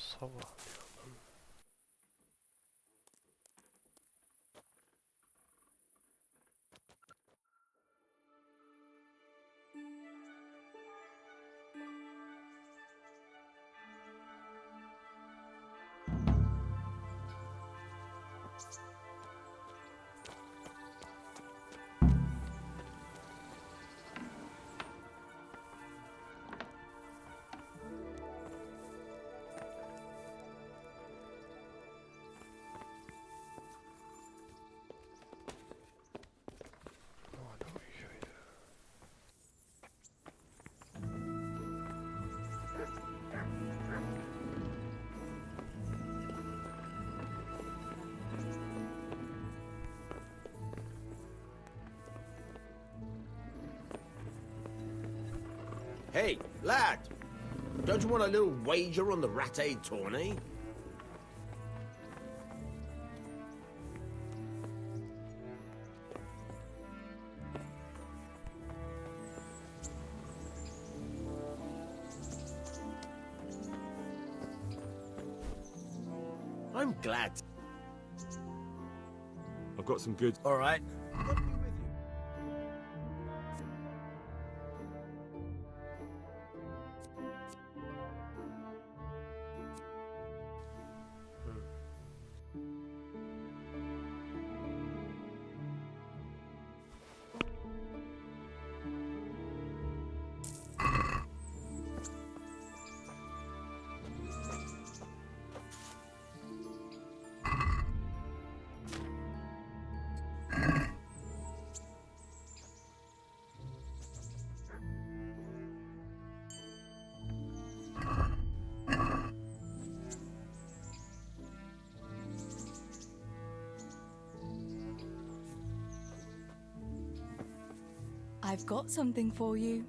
Sabahlayalım. Hey, lad! Don't you want a little wager on the Rattay'a tourney? I'm glad. I've got some good... All right. I've got something for you.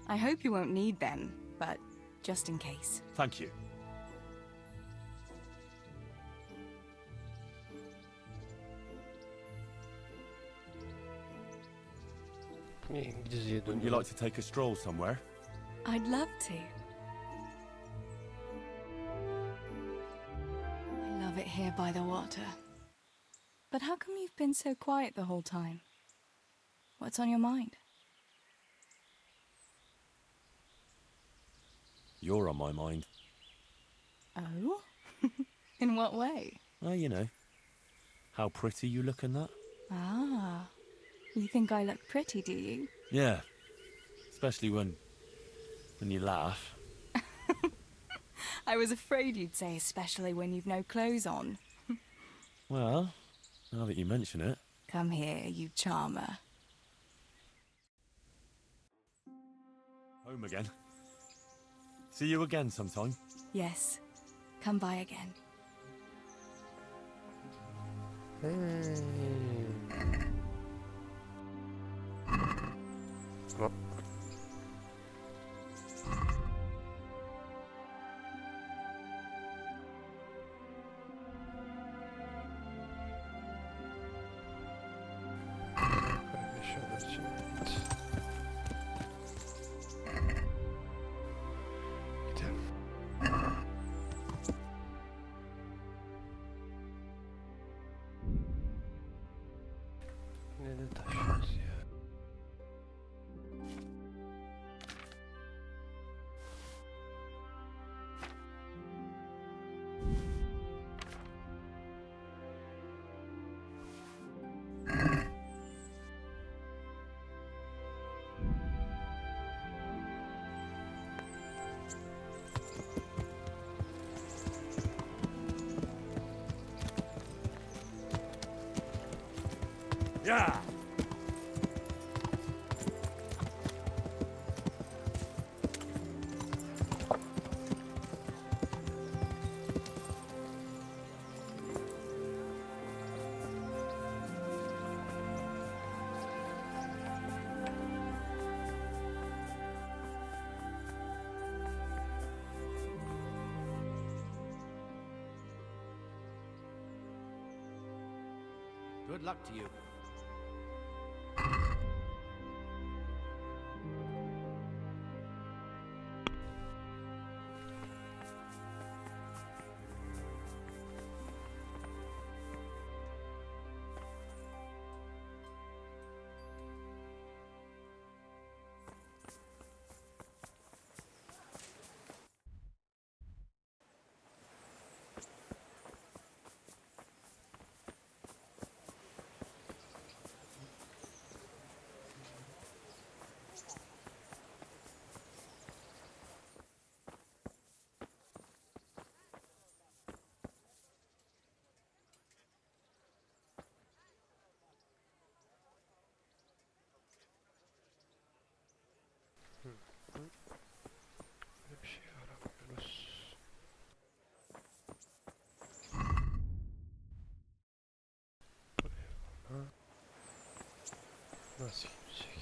I hope you won't need them, but just in case. Thank you. İngilizceye Wouldn't you like to take a stroll somewhere? I'd love to. I love it here by the water. But how come you've been so quiet the whole time? What's on your mind? You're on my mind. Oh? In what way? Well, you know, how pretty you look in that. Ah. You think I look pretty, do you? Yeah, especially when you laugh. I was afraid you'd say especially when you've no clothes on. Well, now that you mention it. Come here, you charmer. Home again. See you again sometime. Yes. Come by again. Hop. Böyle şöyle şimdi. Gidelim. Ne de taşıyoruz ya. Yeah! Good luck to you. Nasıl gidecek?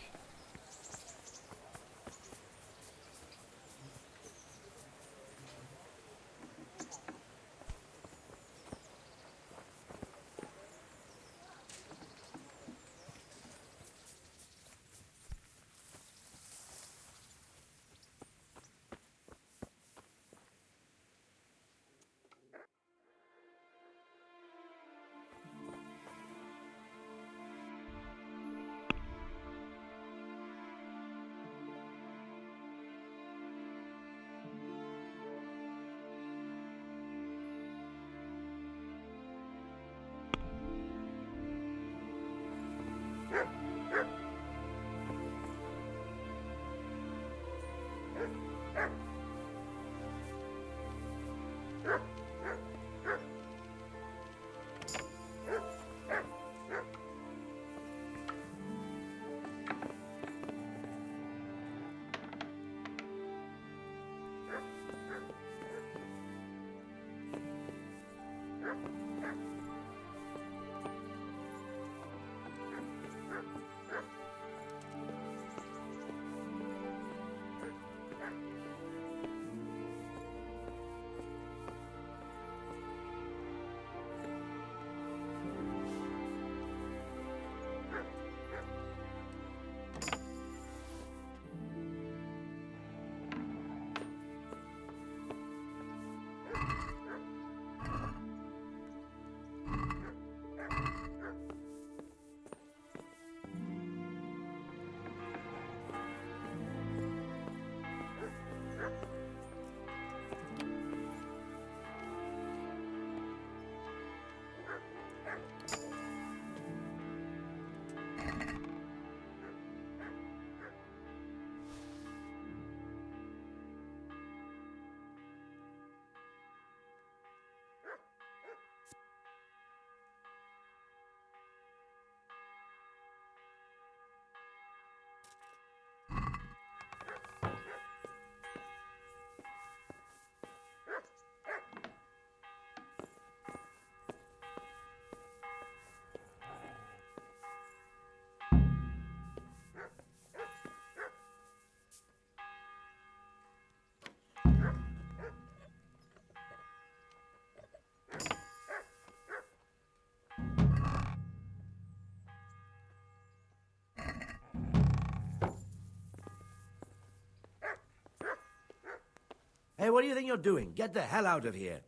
Hey, what do you think you're doing? Get the hell out of here.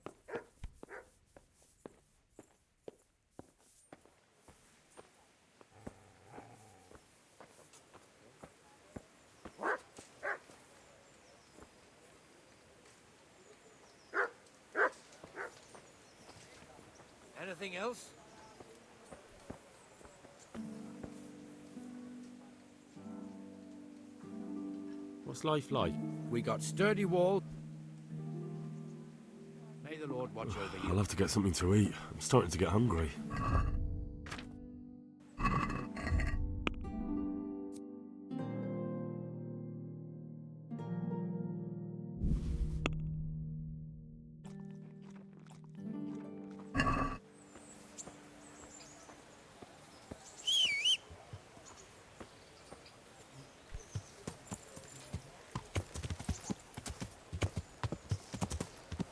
Anything else? What's life like? We got sturdy walls. May the Lord watch over I'll you. have to get something to eat. I'm starting to get hungry.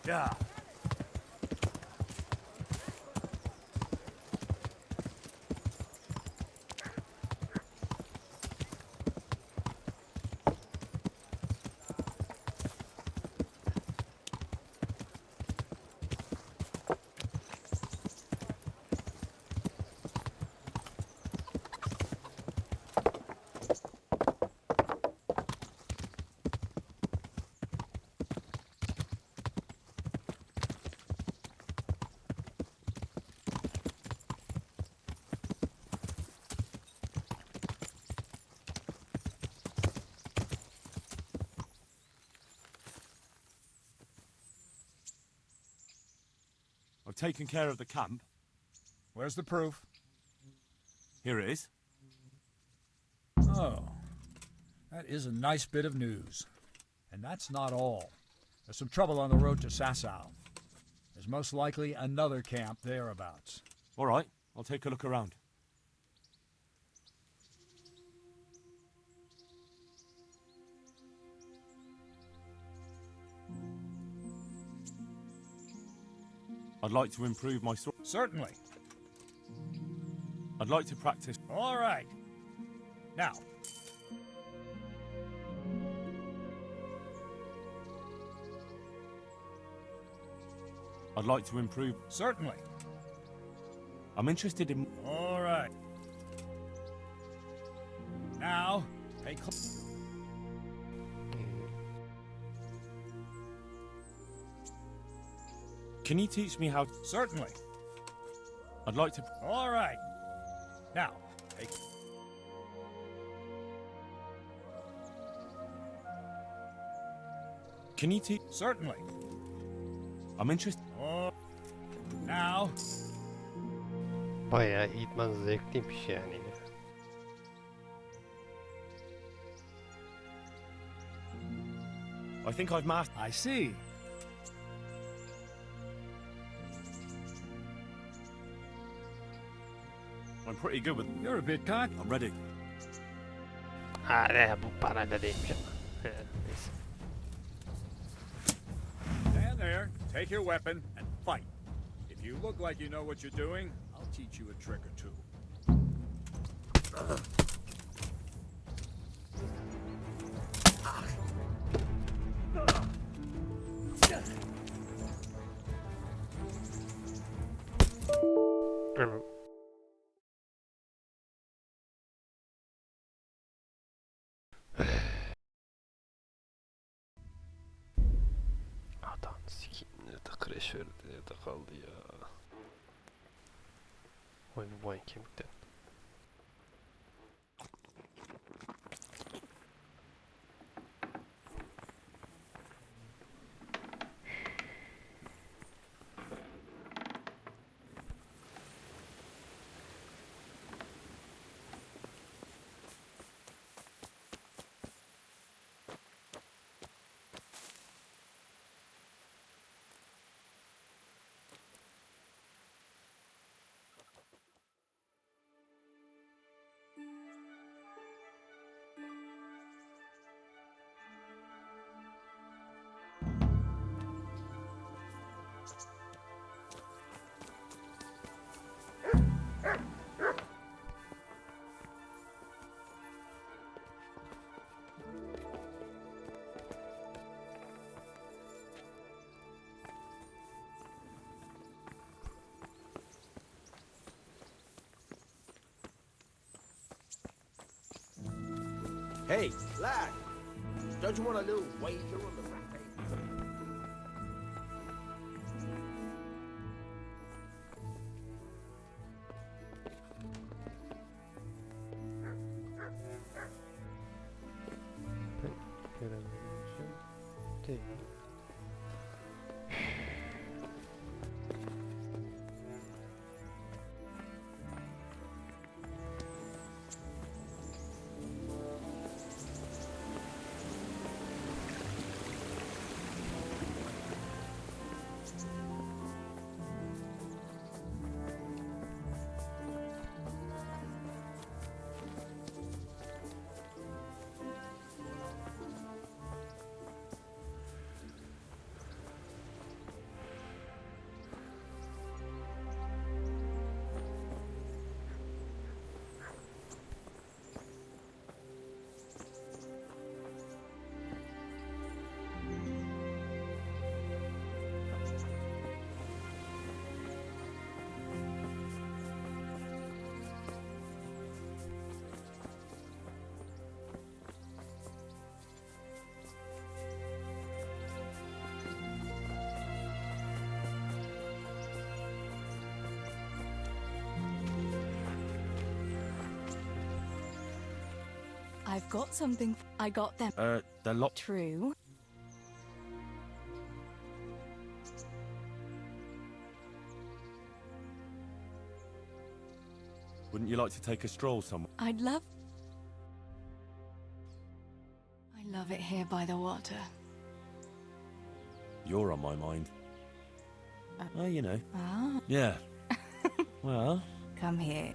Yeah. I've taken care of the camp. Where's the proof? Here it is. Oh, that is a nice bit of news. And that's not all. There's some trouble on the road to Sasau. There's most likely another camp thereabouts. All right, I'll take a look around. I'd like to improve my sword. Certainly. I'd like to practice. All right. Now, I'd like to improve. certainly. I'm interested in. All right. Now, pay close. Can you teach me how? Certainly. I'd like to. All right. Now, pay. Can you teach? Certainly. I'm interested. Oh. Now, Bayağı idman zevkliymiş yani. I think I've mastered. I see. I'm pretty good with. You're a bit cocky. I'm ready. Ha ne bu parayla değilmiş ama. Neyse. Stand there, take your weapon, and fight. If you look like you know what you're doing, I'll teach you a trick or two. Hı. Adam sikeyim nerede crash verdi nerede kaldı ya. Oyun bu oyun kemikten. Hey, lad! Don't you want a little wager on the Rattay'a? Görebileceğim. Değil. I've got something. I got them. They're locked. True. Wouldn't you like to take a stroll somewhere? I'd love. I love it here by the water. You're on my mind. Oh, you know. Ah, Yeah. Well, come here.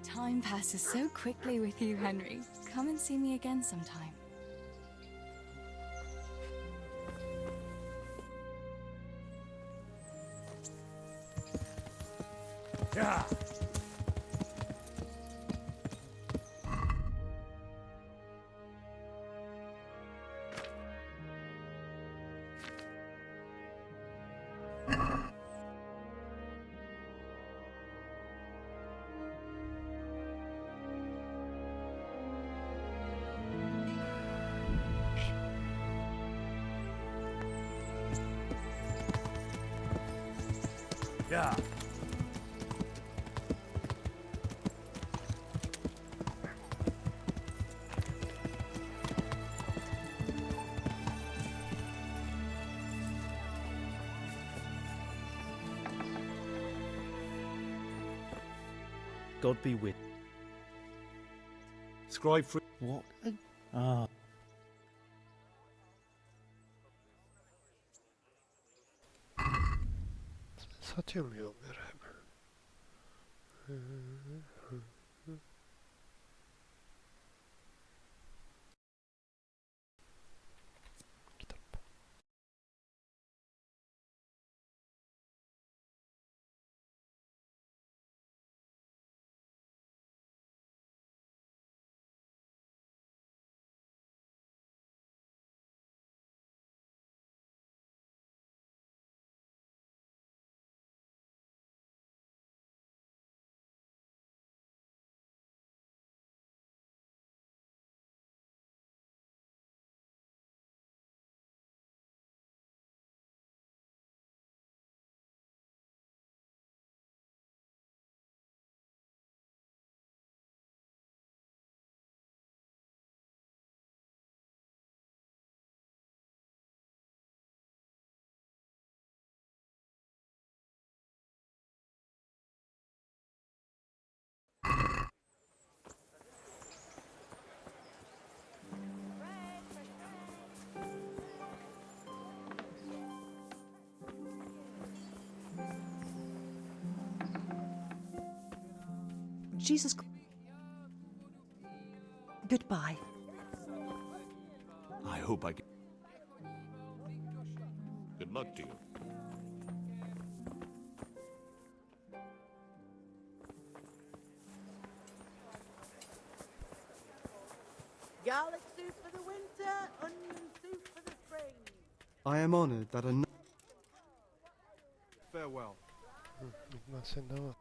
The time passes so quickly with you, Henry. Come and see me again sometime. Yeah. Yeah. God be with. Scribe free. What? Ah. Satıyor mu yolları hemen? Kitap. Jesus. Goodbye. I hope I get. Good luck to you. Garlic soup for the winter, onion soup for the spring. I am honored that a Farewell. Sen de var.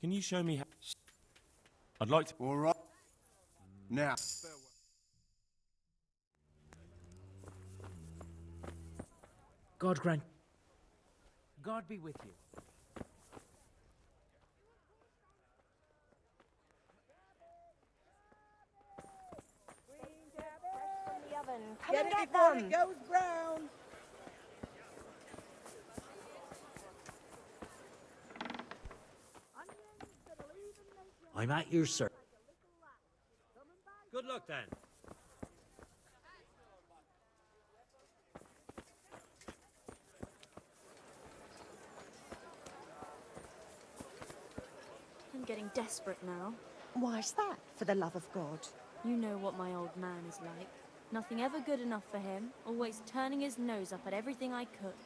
Can you show me how? I'd like to. all right. Now, God grant. God be with you. Get it before it goes brown. I'm at your service. Good luck then. I'm getting desperate now. Why's that, for the love of God? You know what my old man is like. Nothing ever good enough for him, always turning his nose up at everything I cook.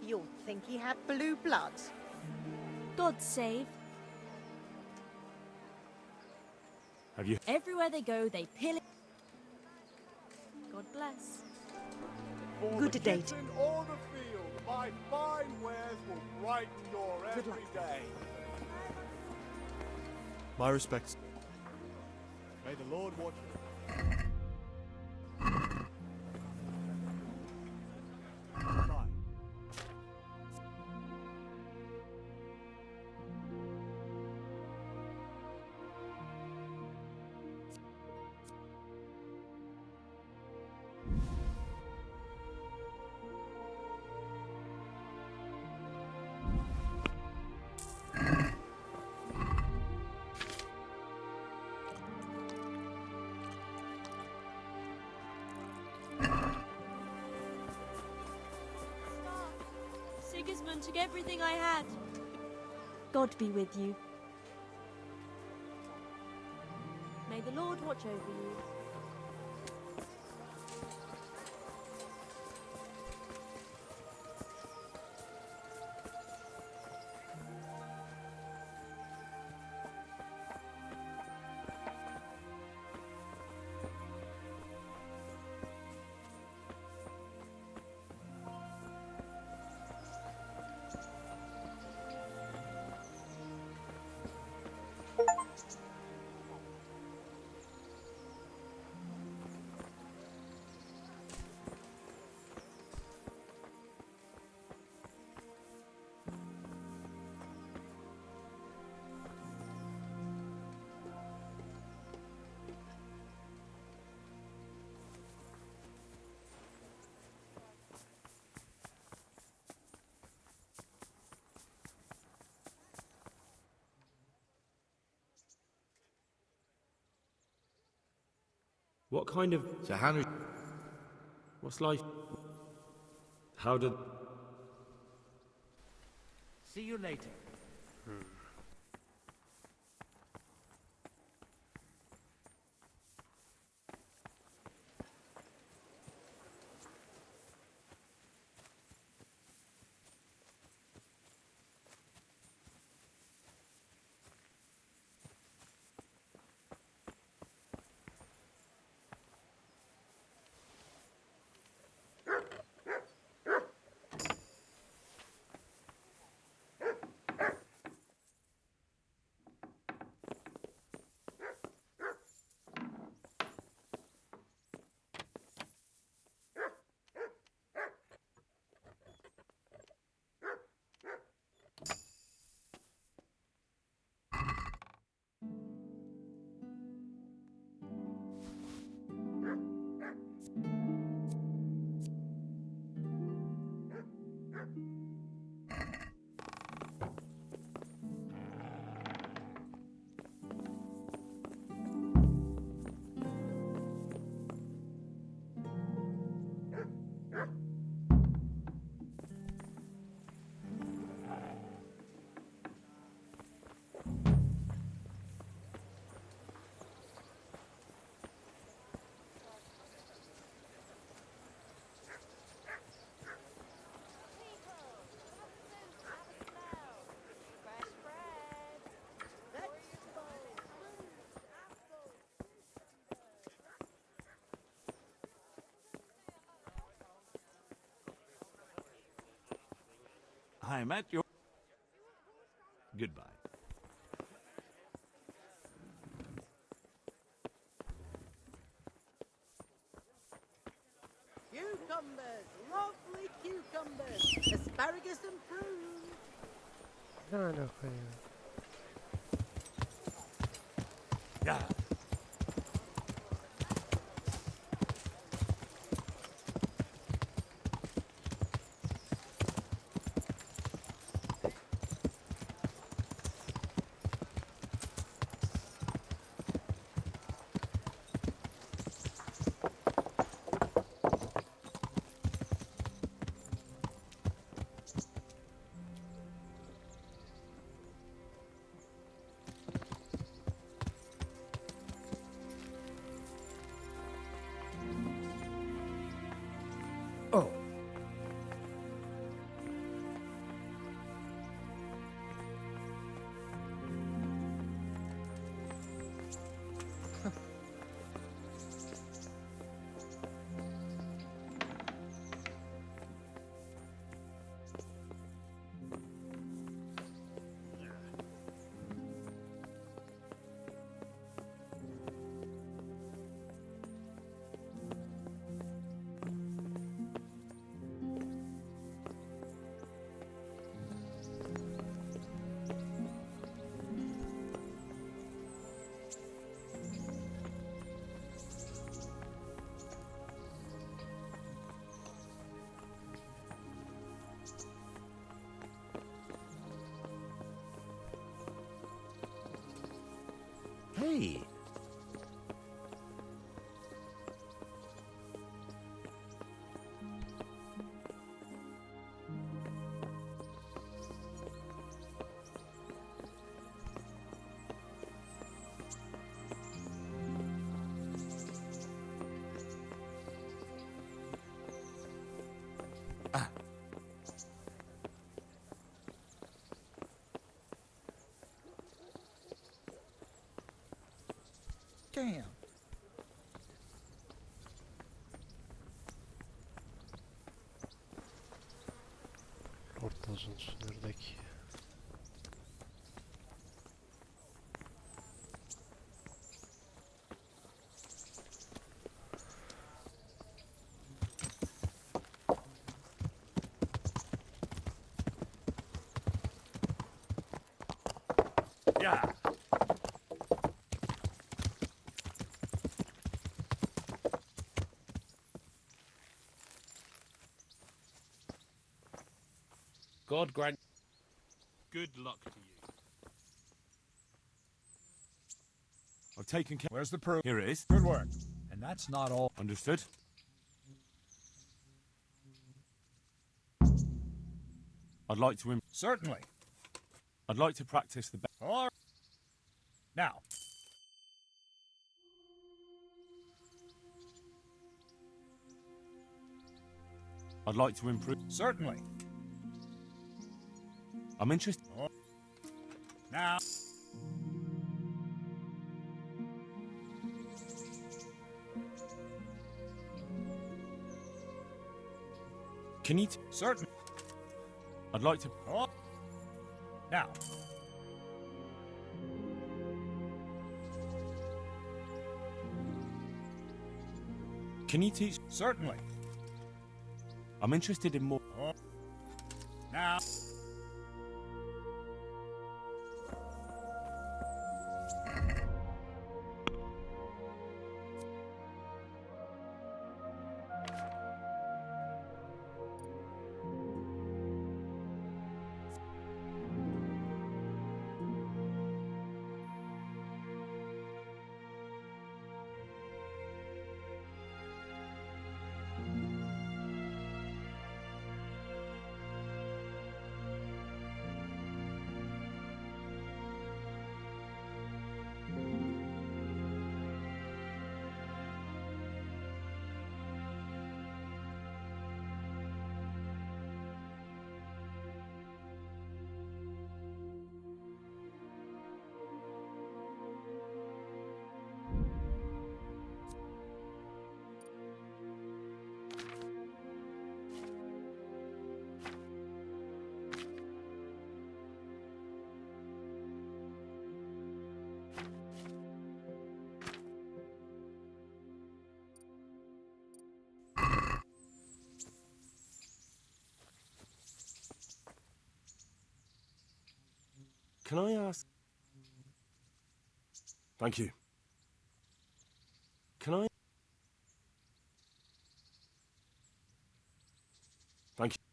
You'd think he had blue blood. God save. Have you? Everywhere they go, they pillage. God bless. Good date. Or the field, my fine wares will brighten your Good luck. day. My respects. May the Lord watch you. Bye. Sigismund took everything I had. God be with you. May the Lord watch over you. What kind of... So how did... What's life? How did... See you later. I'm at your... Goodbye. Cucumbers, lovely cucumbers, asparagus and prunes. Ne alaka ya? Ya. Oh. Hey. Damn. Orta uzun sınırdaki. Ya. God grant... Good luck to you. I've taken care... Where's the proof? Here it is. Good work. And that's not all. Understood. I'd like to Certainly. I'd like to practice the All right. Now, I'd like to improve. certainly. I'm interested. Now. Can you? Certainly. I'd like to. Now. Can you teach? Certainly. I'm interested in more. Now. Can I ask? Thank you. Can I? Thank you.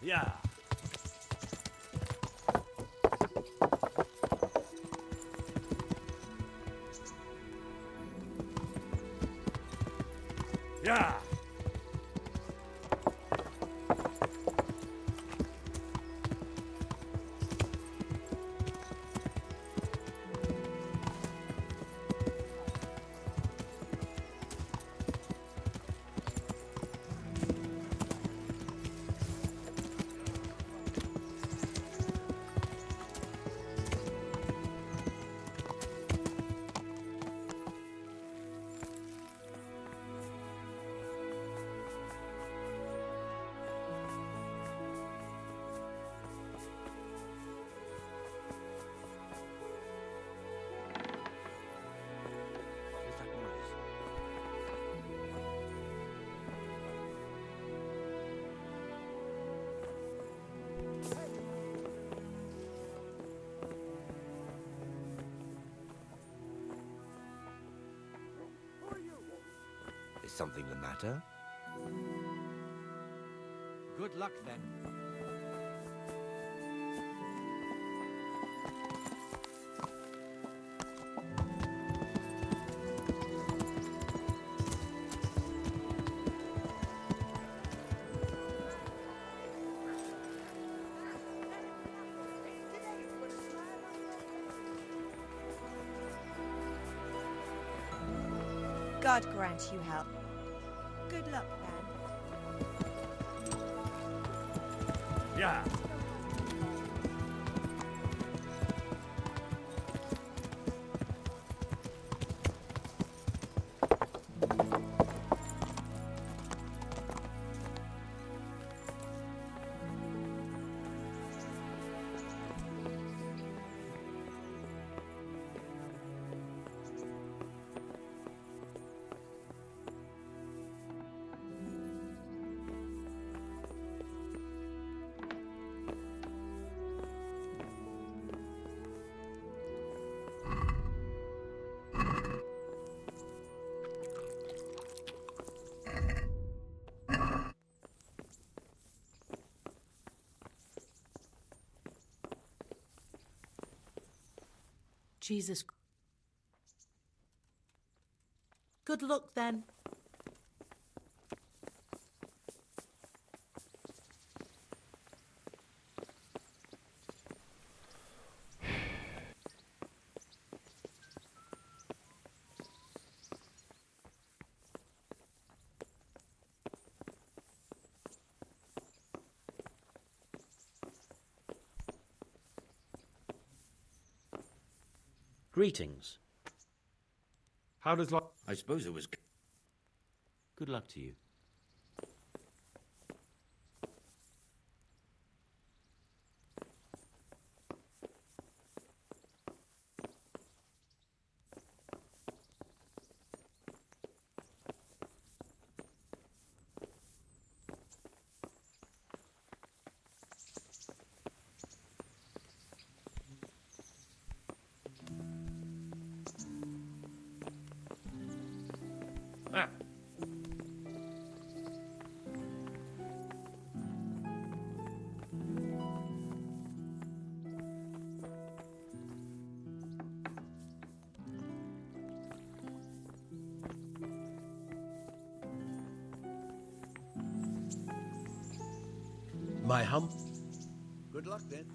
Yeah. Yeah. Is something the matter? Good luck then. God grant you help. Good luck, then. Yeah. Jesus. Good luck then. Greetings. How does life... I suppose it was... Good luck to you. Ah. My hum. Good luck then.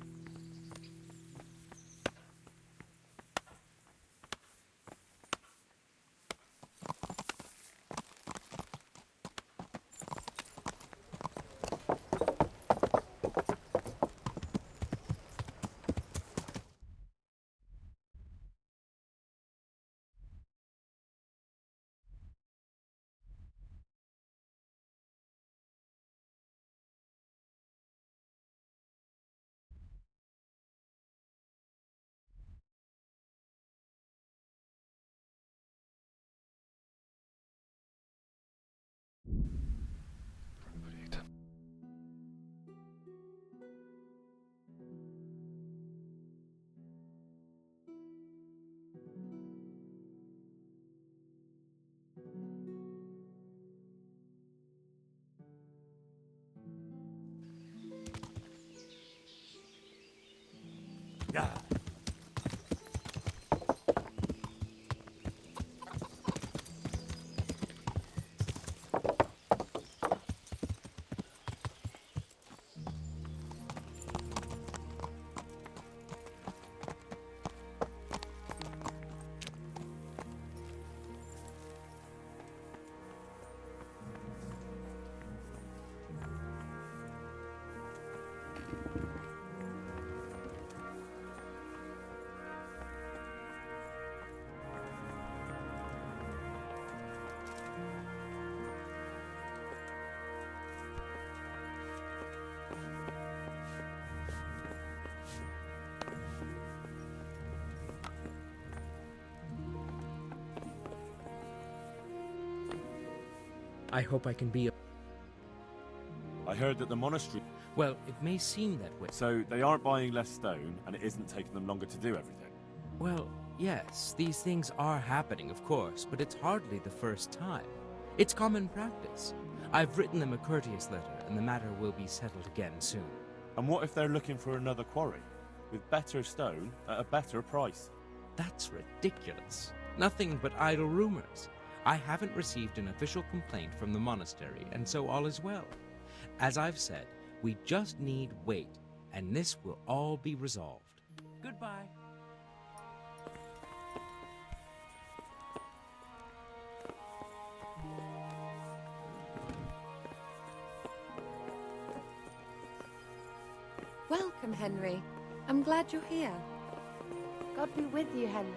Yeah. I hope I can be a... I heard that the monastery... Well, it may seem that way. So they aren't buying less stone, and it isn't taking them longer to do everything? Well, yes, these things are happening, of course, but it's hardly the first time. It's common practice. I've written them a courteous letter, and the matter will be settled again soon. And what if they're looking for another quarry? With better stone, at a better price? That's ridiculous. Nothing but idle rumors. I haven't received an official complaint from the monastery, and so all is well. As I've said, we just need wait, and this will all be resolved. Goodbye. Welcome, Henry. I'm glad you're here. God be with you, Henry.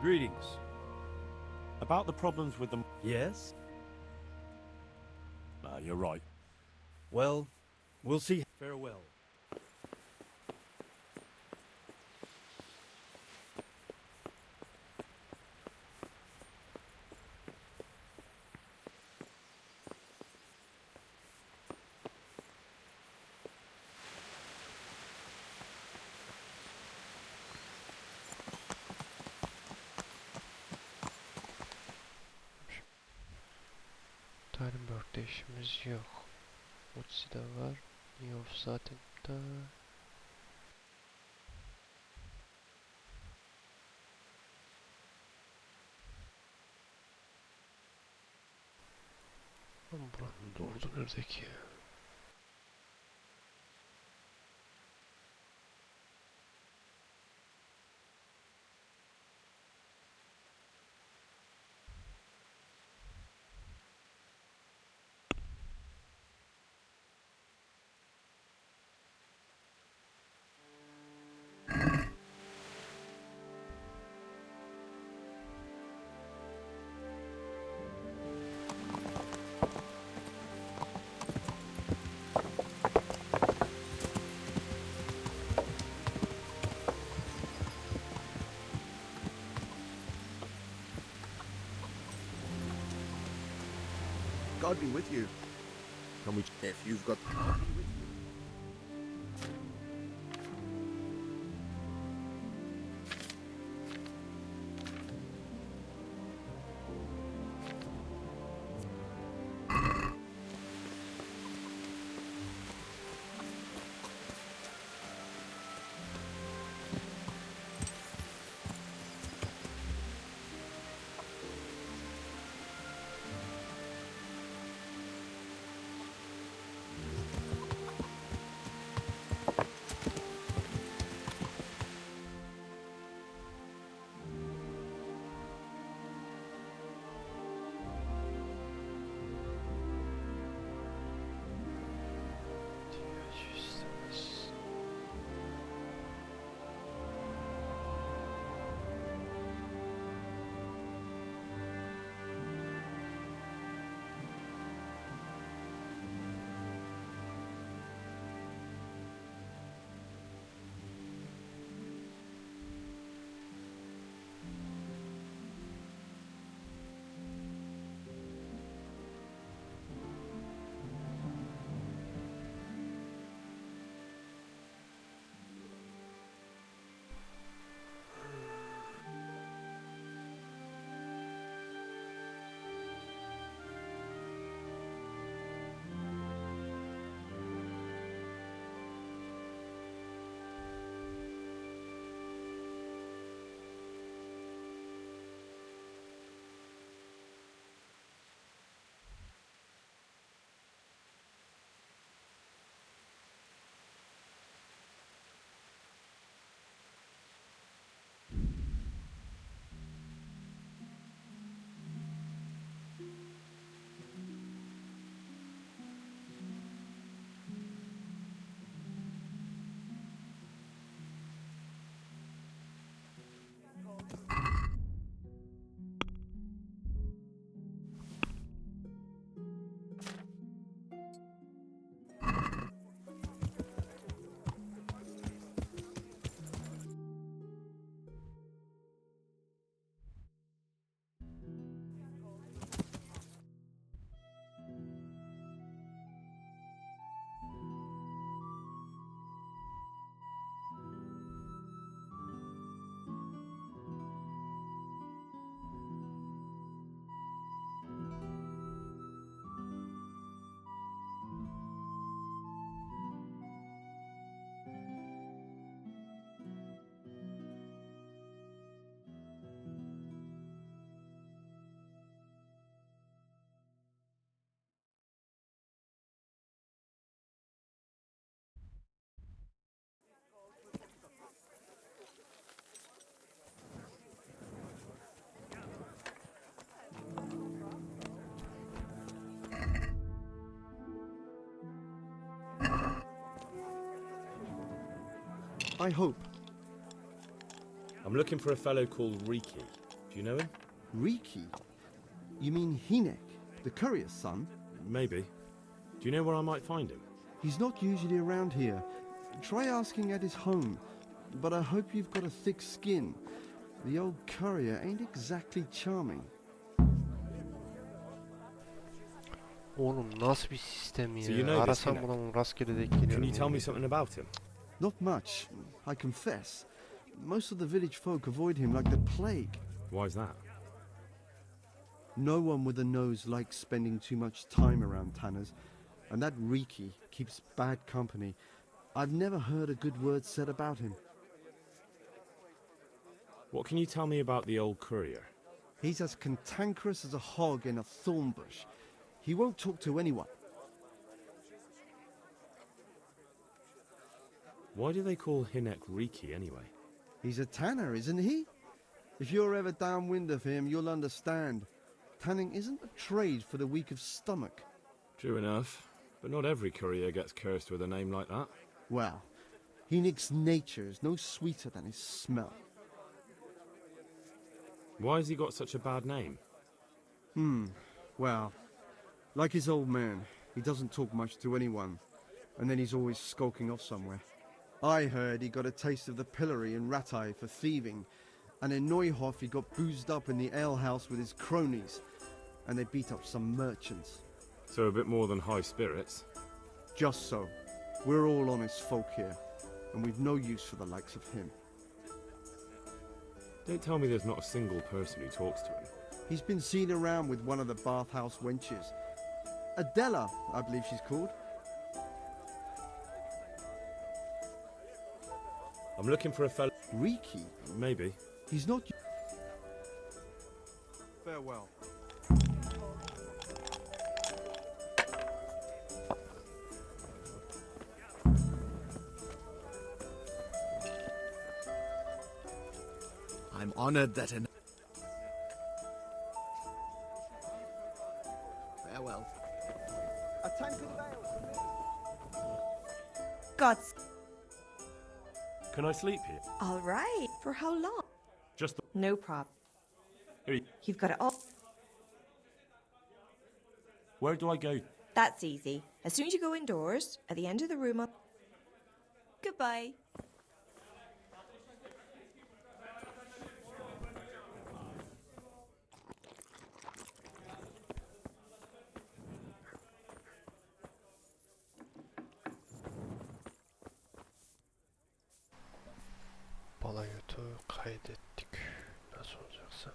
Greetings. About the problems with the... Yes? You're right. Well, we'll see. Farewell. Talmberg'de işimiz yok. Utsi'de var. Yok zaten da. Buranın doğru nerede ki? God be with you. Can we... If you've got... I hope. I'm looking for a fellow called Riki. Do you know him? Riki? You mean Hinek, the courier's son? Maybe. Do you know where I might find him? He's not usually around here. Try asking at his home. But I hope you've got a thick skin. The old courier ain't exactly charming. Oğlum nasıl bir sistem ya? So you know this Arasam Hinek? bulamam rastgele denk geliyorum. Can you tell me something about him? Not much, I confess. Most of the village folk avoid him like the plague. Why's that? No one with a nose likes spending too much time around tanners, and that Riki keeps bad company. I've never heard a good word said about him. What can you tell me about the old courier? He's as cantankerous as a hog in a thorn bush. He won't talk to anyone. Why do they call Hinek Riki anyway? He's a tanner, isn't he? If you're ever downwind of him, you'll understand. Tanning isn't a trade for the weak of stomach. True enough, but not every courier gets cursed with a name like that. Well, Hinek's nature is no sweeter than his smell. Why has he got such a bad name? Well, like his old man, he doesn't talk much to anyone, and then he's always skulking off somewhere. I heard he got a taste of the pillory in Rattay'a for thieving, and in Neuhof he got boozed up in the alehouse with his cronies, and they beat up some merchants. So a bit more than high spirits. Just so. We're all honest folk here, and we've no use for the likes of him. Don't tell me there's not a single person who talks to him. He's been seen around with one of the bathhouse wenches. Adela, I believe she's called. I'm looking for a fellow... Riki? Maybe. He's not... Farewell. I'm honored that an... Farewell. A tank of ale. God's... Can I sleep here? All right. For how long? Just the... No problem. Here you... You've got it all. Where do I go? That's easy. As soon as you go indoors, at the end of the room up... Goodbye. Balayotu kaydettik. Nasıl olacaksa.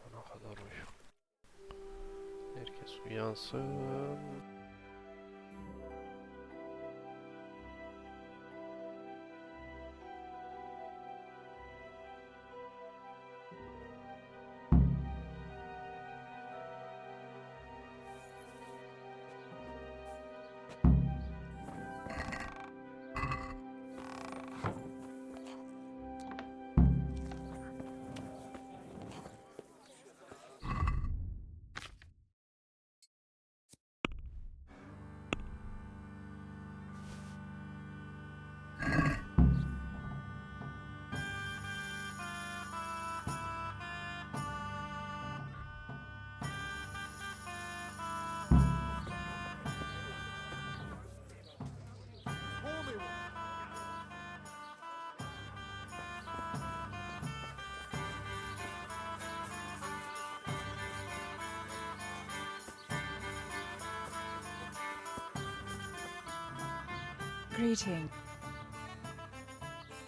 Ona kadar uyu. Herkes uyansın. Greeting.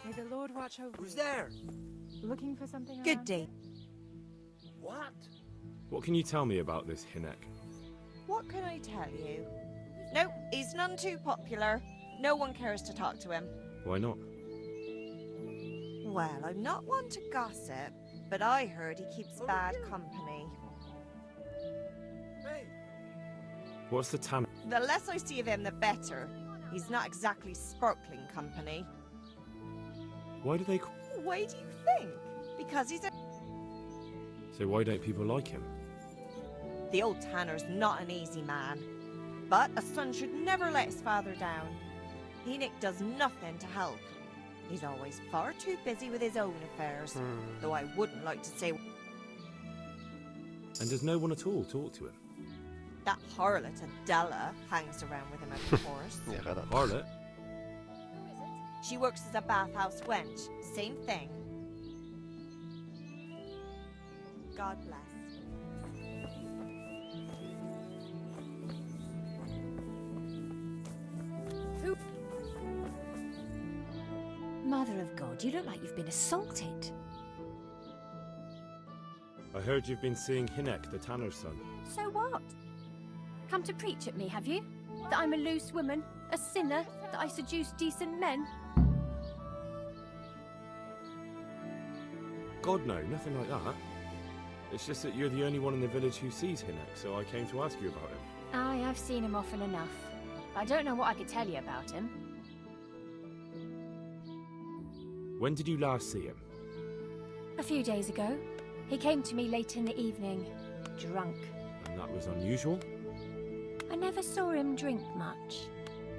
May the Lord watch over Who's you. there? Looking for something Good around day. here? What? What can you tell me about this Hinek? What can I tell you? No, he's none too popular. No one cares to talk to him. Why not? Well, I'm not one to gossip, but I heard he keeps bad company. What's the tan... The less I see of him, the better. He's not exactly sparkling company. Why do they... Why do you think? Because he's a... So why don't people like him? The old tanner's not an easy man. But a son should never let his father down. Enoch does nothing to help. He's always far too busy with his own affairs. Though I wouldn't like to say... And does no one at all talk to him? That harlot Adela hangs around with him, of course. Harlot? She works as a bathhouse wench. Same thing. God bless. My Mother of God, you look like you've been assaulted. I heard you've been seeing Hinek, the tanner's son. So what? Come to preach at me, have you? That I'm a loose woman, a sinner, that I seduce decent men? God, no, nothing like that. It's just that you're the only one in the village who sees Hinek, so I came to ask you about him. Aye, I've seen him often enough. I don't know what I could tell you about him. When did you last see him? A few days ago. He came to me late in the evening, drunk. And that was unusual? I never saw him drink much.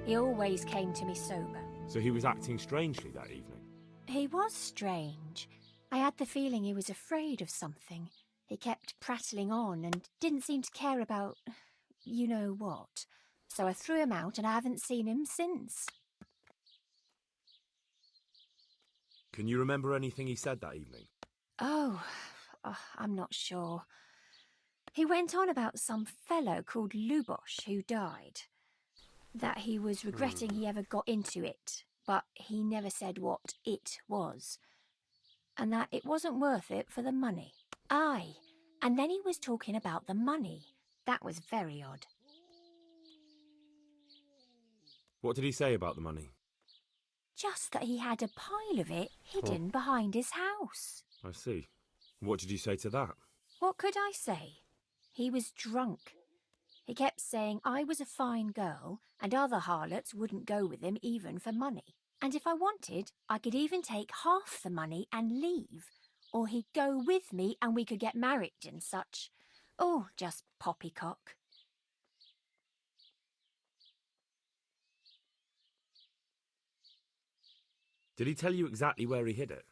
He always came to me sober. So he was acting strangely that evening? He was strange. I had the feeling he was afraid of something. He kept prattling on and didn't seem to care about you know what. So I threw him out and I haven't seen him since. Can you remember anything he said that evening? Oh, I'm not sure. He went on about some fellow called Lubosh who died. That he was regretting he ever got into it, but he never said what it was. And that it wasn't worth it for the money. Aye, and then he was talking about the money. That was very odd. What did he say about the money? Just that he had a pile of it hidden behind his house. I see. What did you say to that? What could I say? He was drunk. He kept saying I was a fine girl and other harlots wouldn't go with him even for money. And if I wanted, I could even take half the money and leave. Or he'd go with me and we could get married and such. Oh, just poppycock. Did he tell you exactly where he hid it?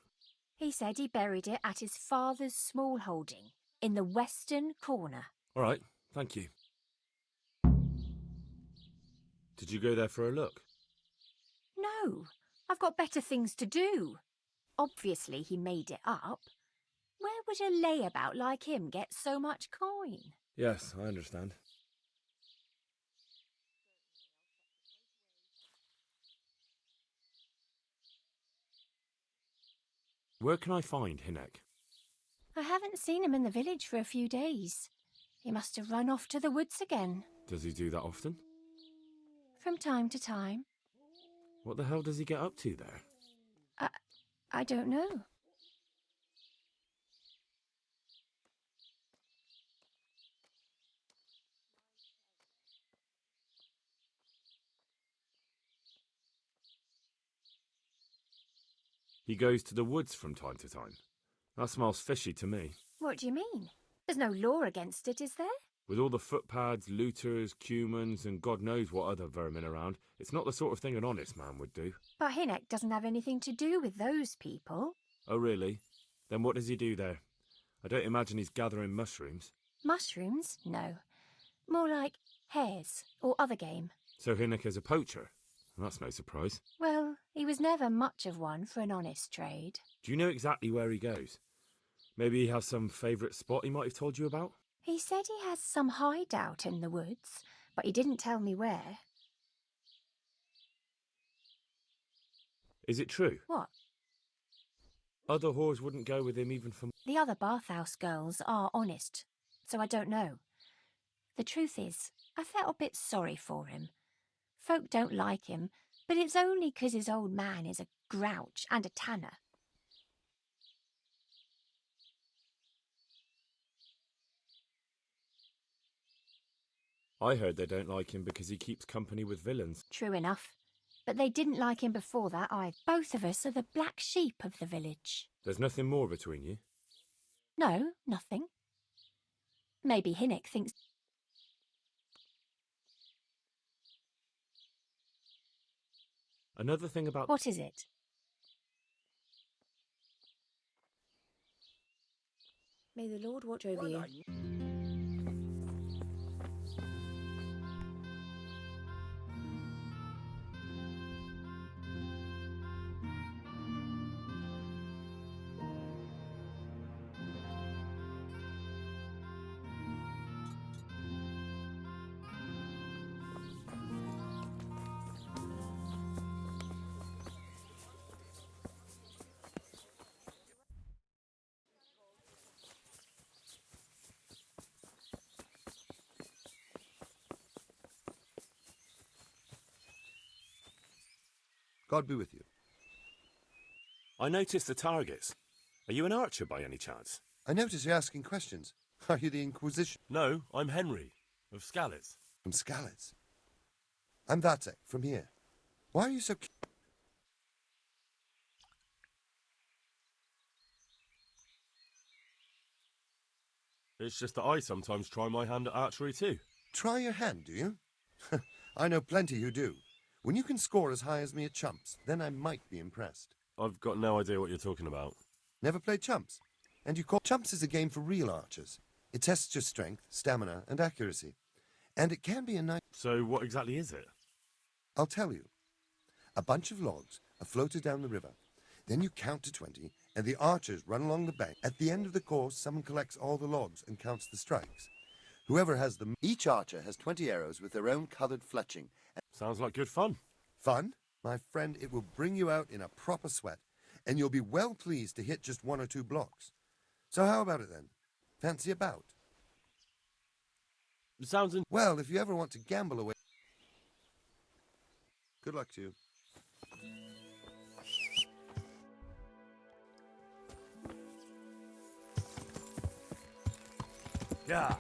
He said he buried it at his father's small holding, in the western corner. All right, thank you. Did you go there for a look? No, I've got better things to do. Obviously he made it up. Where would a layabout like him get so much coin? Yes, I understand. Where can I find Hinek? I haven't seen him in the village for a few days. He must have run off to the woods again. Does he do that often? From time to time. What the hell does he get up to there? I don't know. He goes to the woods from time to time. That smells fishy to me. What do you mean? There's no law against it, is there? With all the footpads, looters, cumans, and God knows what other vermin around, it's not the sort of thing an honest man would do. But Hinek doesn't have anything to do with those people. Oh, really? Then what does he do there? I don't imagine he's gathering mushrooms. Mushrooms? No. More like hares or other game. So Hinek is a poacher? That's no surprise. Well, he was never much of one for an honest trade. Do you know exactly where he goes? Maybe he has some favourite spot he might have told you about? He said he has some hideout in the woods, but he didn't tell me where. Is it true? What? Other whores wouldn't go with him even for... The other bathhouse girls are honest, so I don't know. The truth is, I felt a bit sorry for him. Folk don't like him, but it's only 'cause his old man is a grouch and a tanner. I heard they don't like him because he keeps company with villains. True enough. But they didn't like him before that either. Both of us are the black sheep of the village. There's nothing more between you? No, nothing. Maybe Hinek thinks... Another thing about... What is it? May the Lord watch over you. God be with you. I noticed the targets. Are you an archer by any chance? I notice you're asking questions. Are you the Inquisition? No, I'm Henry, of Skalitz. From Skalitz? I'm Radzig, from here. Why are you so... It's just that I sometimes try my hand at archery too. Try your hand, do you? I know plenty who do. When you can score as high as me at chumps, then I might be impressed. I've got no idea what you're talking about. Never played chumps? And you call... Chumps is a game for real archers. It tests your strength, stamina, and accuracy. And it can be a nice... So what exactly is it? I'll tell you. A bunch of logs are floated down the river. Then you count to 20, and the archers run along the bank. At the end of the course, someone collects all the logs and counts the strikes. Whoever has them... Each archer has 20 arrows with their own coloured fletching. Sounds like good fun. Fun? My friend, it will bring you out in a proper sweat, and you'll be well pleased to hit just 1 or 2 blocks. So how about it then? Fancy a bout? Sounds in... Well, if you ever want to gamble away... Good luck to you. Yeah.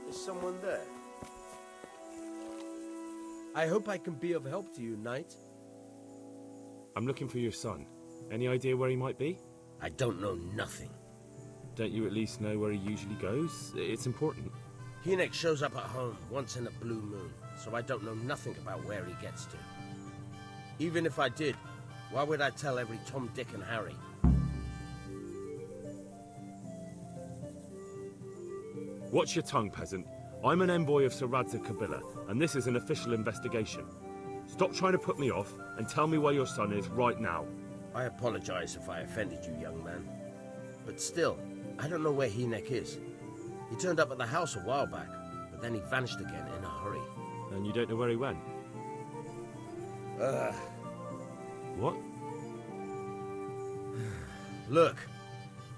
Is someone there? I hope I can be of help to you, knight. I'm looking for your son. Any idea where he might be? I don't know nothing. Don't you at least know where he usually goes? It's important. Hynek shows up at home once in a blue moon, so I don't know nothing about where he gets to. Even if I did, why would I tell every Tom, Dick and Harry? Watch your tongue, peasant. I'm an envoy of Sör Radzig Kobyla'nın, and this is an official investigation. Stop trying to put me off and tell me where your son is right now. I apologize if I offended you, young man. But still, I don't know where Hynek is. He turned up at the house a while back, but then he vanished again in a hurry. And you don't know where he went? What? Look,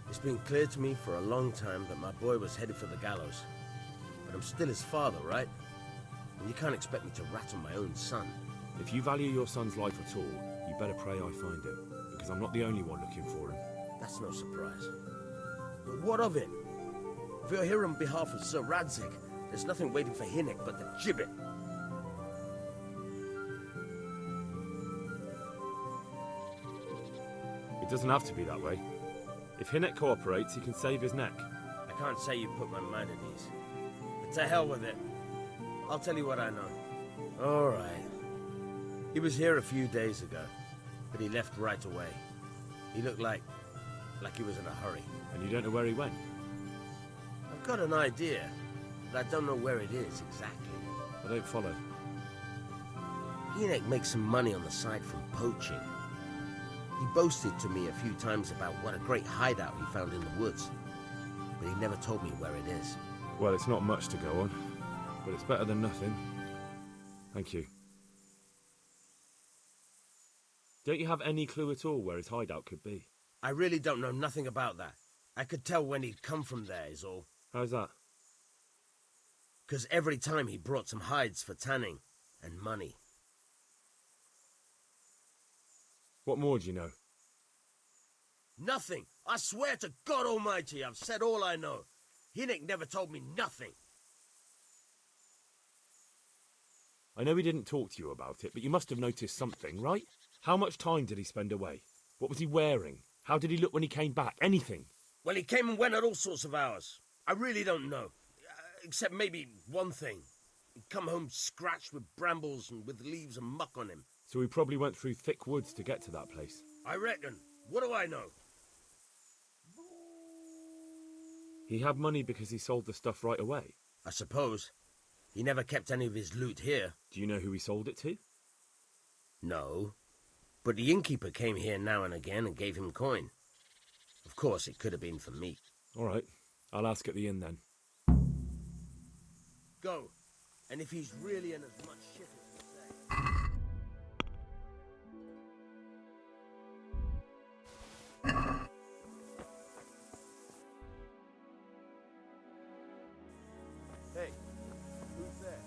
it's been clear to me for a long time that my boy was headed for the gallows. But I'm still his father, right? And you can't expect me to rat on my own son. If you value your son's life at all, you better pray I find him, because I'm not the only one looking for him. That's no surprise. But what of it? If you're here on behalf of Sör Radzig, there's nothing waiting for Hynek but the gibbet. It doesn't have to be that way. If Hynek cooperates, he can save his neck. I can't say you put my mind at ease. But to hell with it. I'll tell you what I know. All right. He was here a few days ago, but he left right away. He looked like he was in a hurry. And you don't know where he went? I've got an idea, but I don't know where it is exactly. I don't follow. Hynek makes some money on the side from poaching. He boasted to me a few times about what a great hideout he found in the woods, but he never told me where it is. Well, it's not much to go on, but it's better than nothing. Thank you. Don't you have any clue at all where his hideout could be? I really don't know nothing about that. I could tell when he'd come from there, is all. How's that? 'Cause every time he brought some hides for tanning and money. What more do you know? Nothing! I swear to God Almighty, I've said all I know. Hynek never told me nothing. I know he didn't talk to you about it, but you must have noticed something, right? How much time did he spend away? What was he wearing? How did he look when he came back? Anything? Well, he came and went at all sorts of hours. I really don't know. Except maybe one thing. He'd come home scratched with brambles and with leaves and muck on him. So he probably went through thick woods to get to that place. I reckon. What do I know? He had money because he sold the stuff right away. I suppose. He never kept any of his loot here. Do you know who he sold it to? No. But the innkeeper came here now and again and gave him coin. Of course, it could have been for me. All right. I'll ask at the inn then. go. And if he's really in as much shit as you say... Hey, who's there?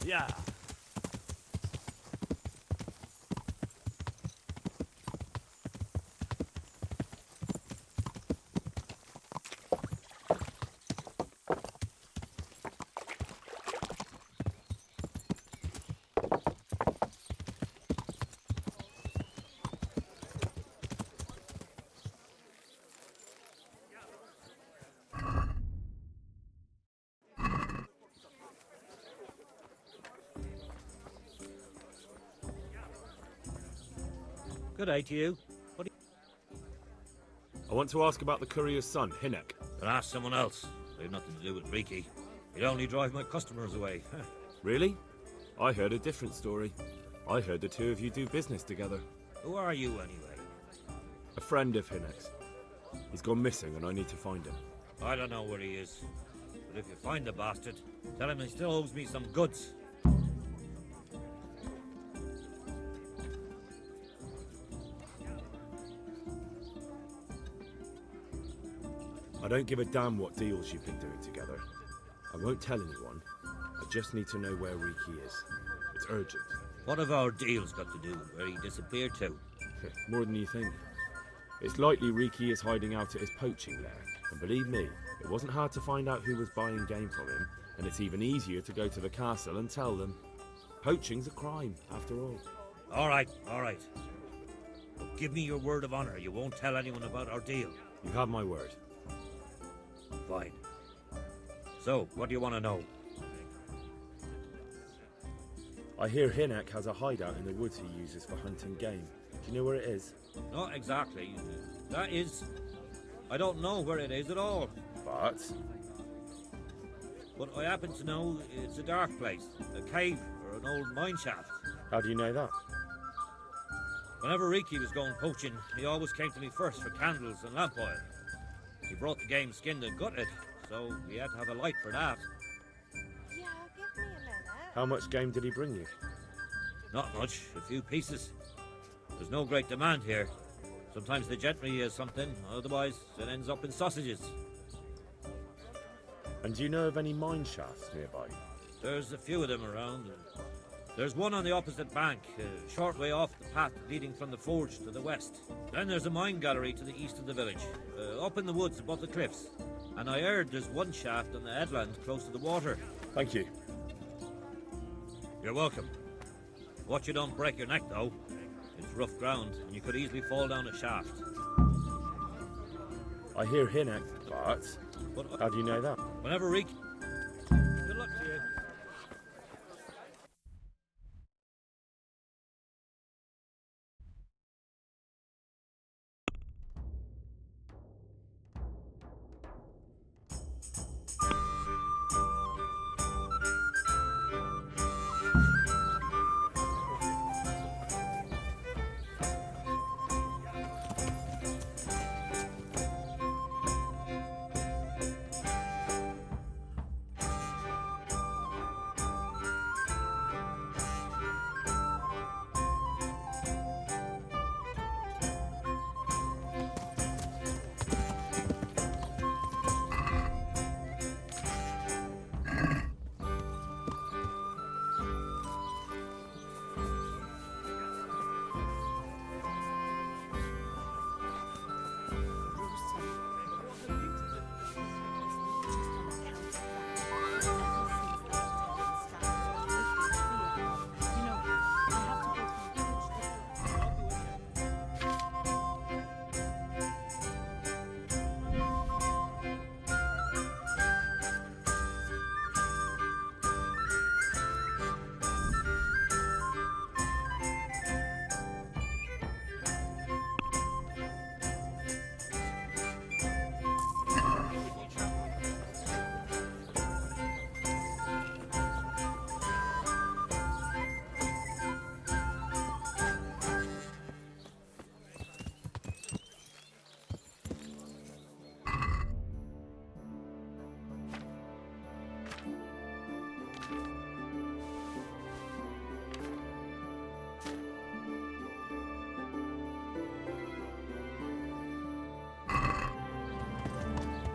Yeah. Good day to you. I want to ask about the courier's son, Hinek. But ask someone else. They have nothing to do with Riki. He'd only drive my customers away. Really? I heard a different story. I heard the two of you do business together. Who are you, anyway? A friend of Hinek's. He's gone missing and I need to find him. I don't know where he is. But if you find the bastard, tell him he still owes me some goods. I don't give a damn what deals you've been doing together. I won't tell anyone. I just need to know where Riki is. It's urgent. What have our deals got to do with where he disappeared to? More than you think. It's likely Riki is hiding out at his poaching lair. And believe me, it wasn't hard to find out who was buying game from him, and it's even easier to go to the castle and tell them. Poaching's a crime, after all. All right, all right. But give me your word of honor you won't tell anyone about our deal. You have my word. Fine. So, what do you want to know? I hear Hinek has a hideout in the woods he uses for hunting game. Do you know where it is? Not exactly. That is... I don't know where it is at all. But I happen to know it's a dark place. A cave or an old mine shaft. How do you know that? Whenever Riki was going poaching, he always came to me first for candles and lamp oil. He brought the game skinned and gutted, so we had to have a light for that. Yeah, give me a minute. How much game did he bring you? Not much, a few pieces. There's no great demand here. Sometimes the gentry has something, otherwise it ends up in sausages. And do you know of any mine shafts nearby? There's a few of them around. There's one on the opposite bank, a short way off the path leading from the forge to the west. Then there's a mine gallery to the east of the village, up in the woods above the cliffs. And I heard there's one shaft on the headland close to the water. Thank you. You're welcome. Watch you don't break your neck, though. It's rough ground, and you could easily fall down a shaft. I hear Hinnock, but how do you know that? Whenever Reek... Good luck to you.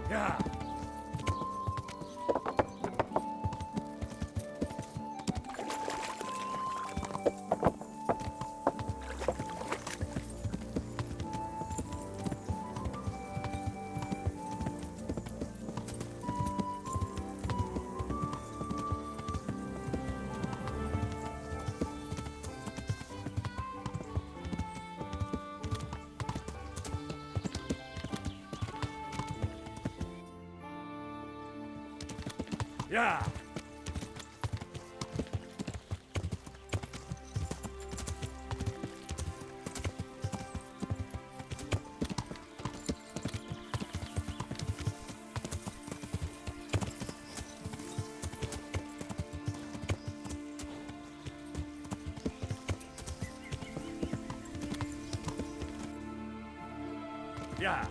Yeah. Yeah. Yeah.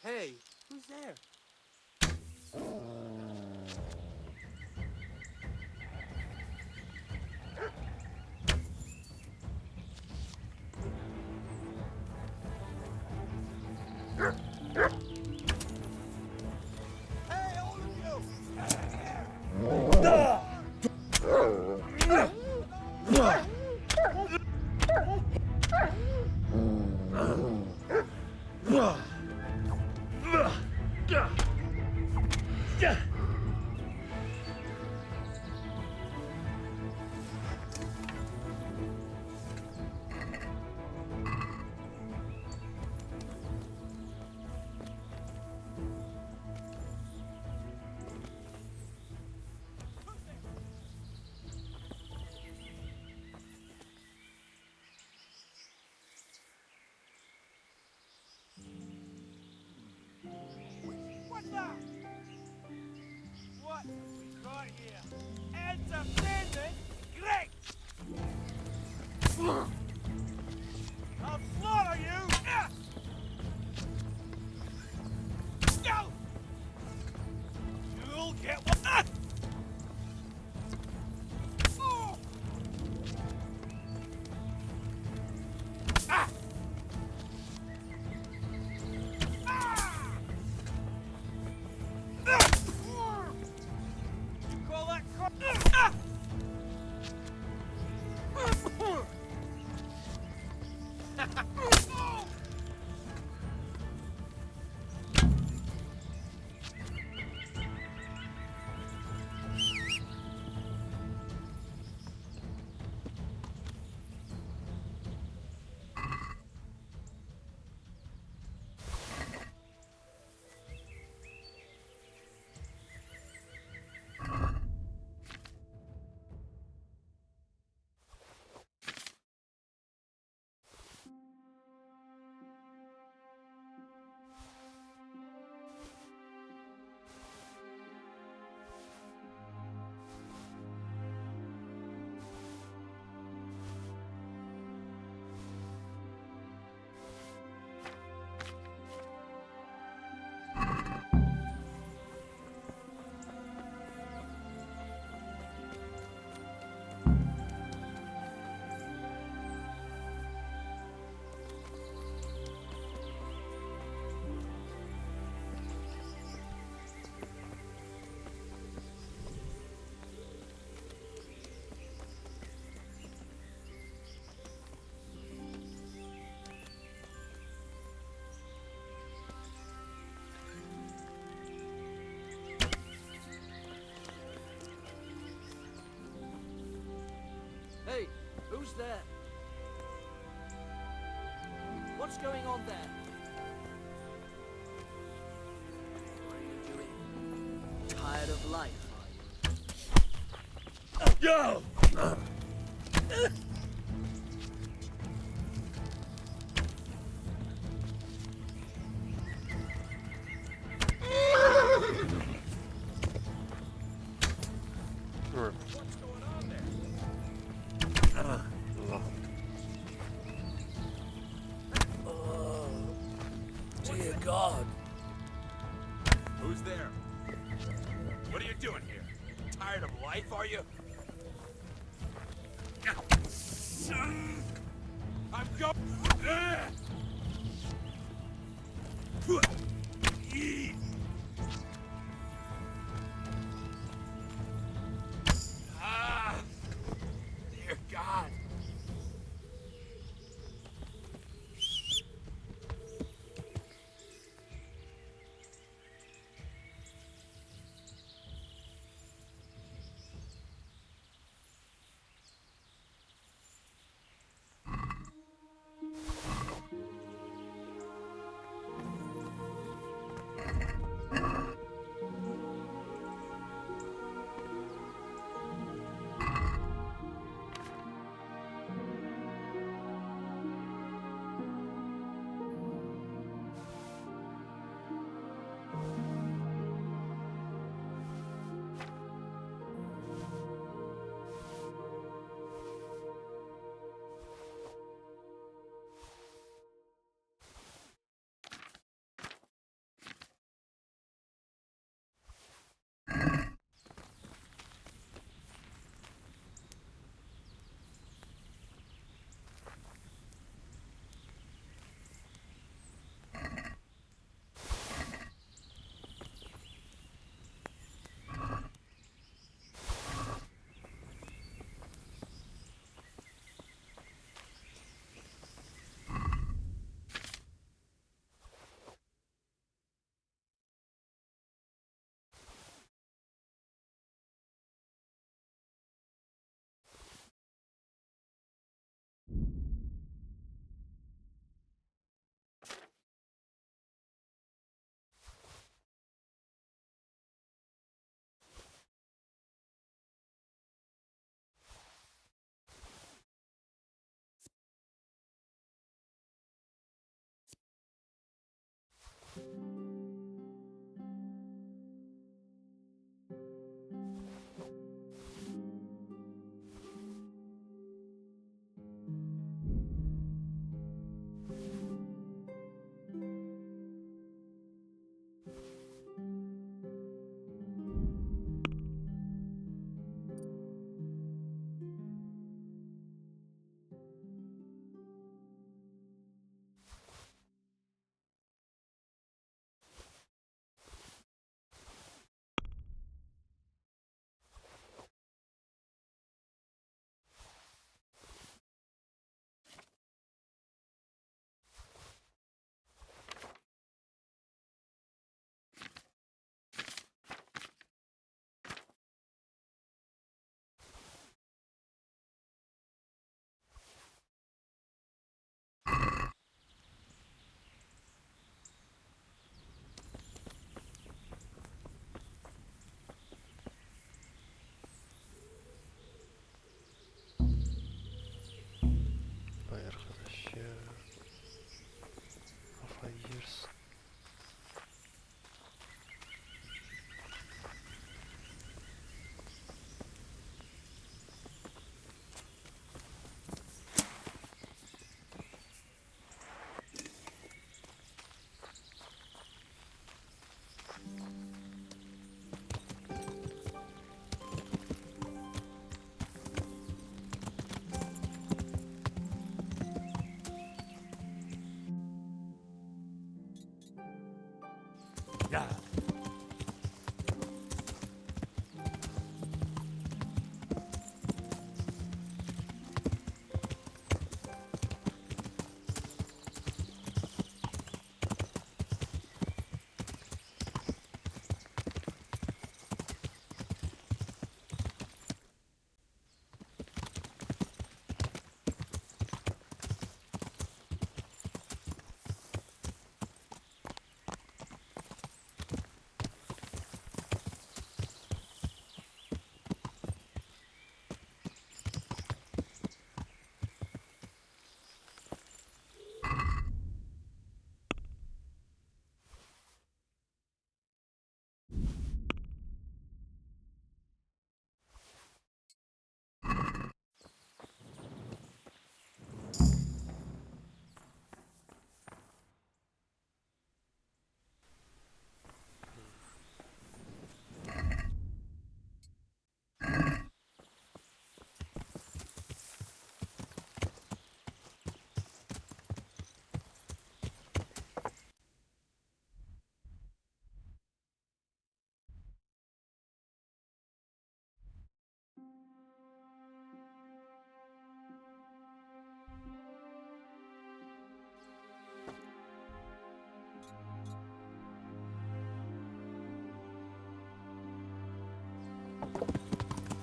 Hey, who's there? Hey, all of you! What's that? What have we got here? Entertainment? Great! I'll slaughter you! Go! You'll get what? Oh! Ah! You call that Hey, who's there? What's going on there? What are you doing? Tired of life, are you? Go! Dear God. Who's there? What are you doing here? Tired of life, are you? I'm going. Dear God. Vay arkadaş ya. Kafayı yersin. Yeah.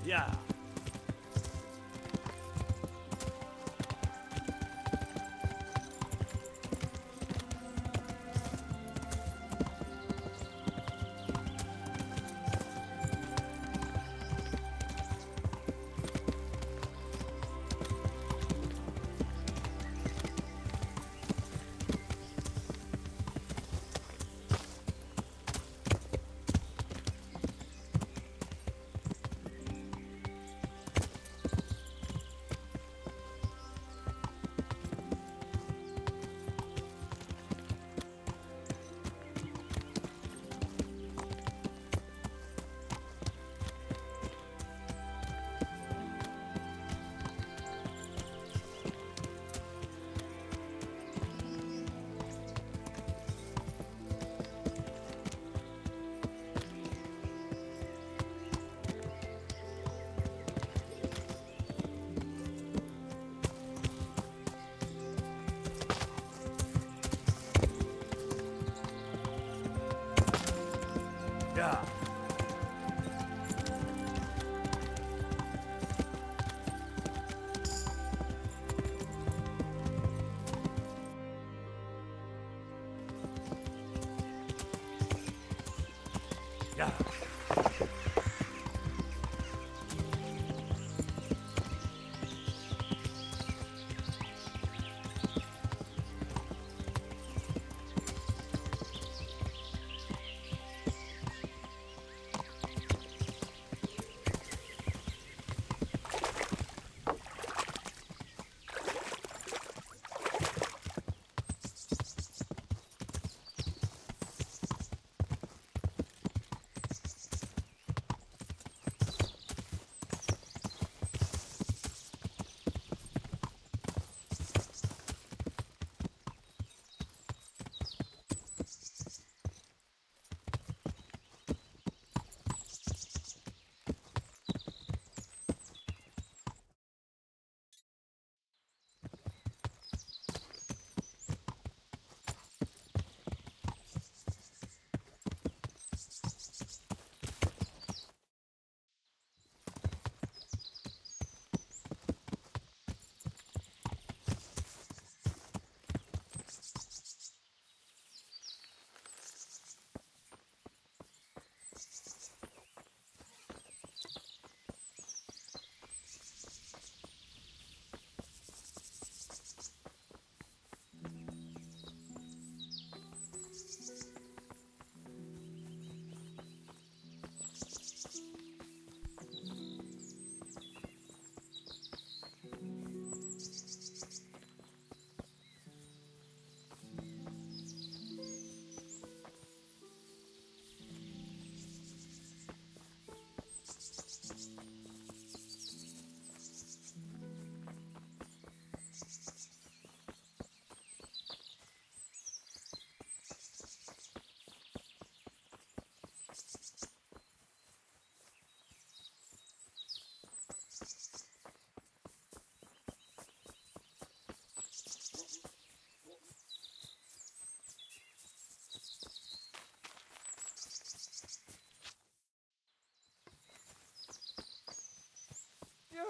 Yeah. Yeah. Yeah.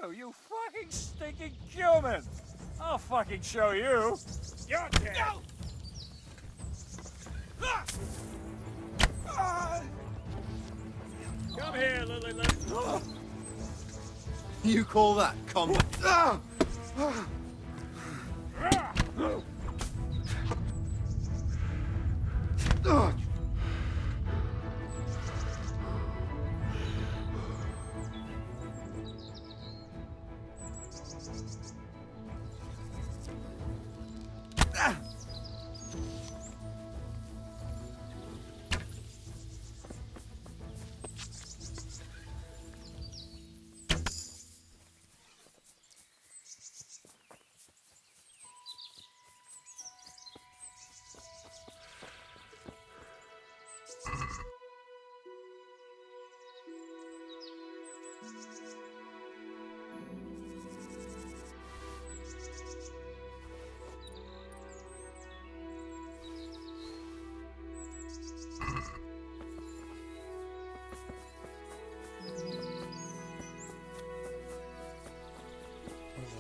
You! You fucking stinking human! I'll fucking show you! You're dead! No! Come here, Lily. You call that combat?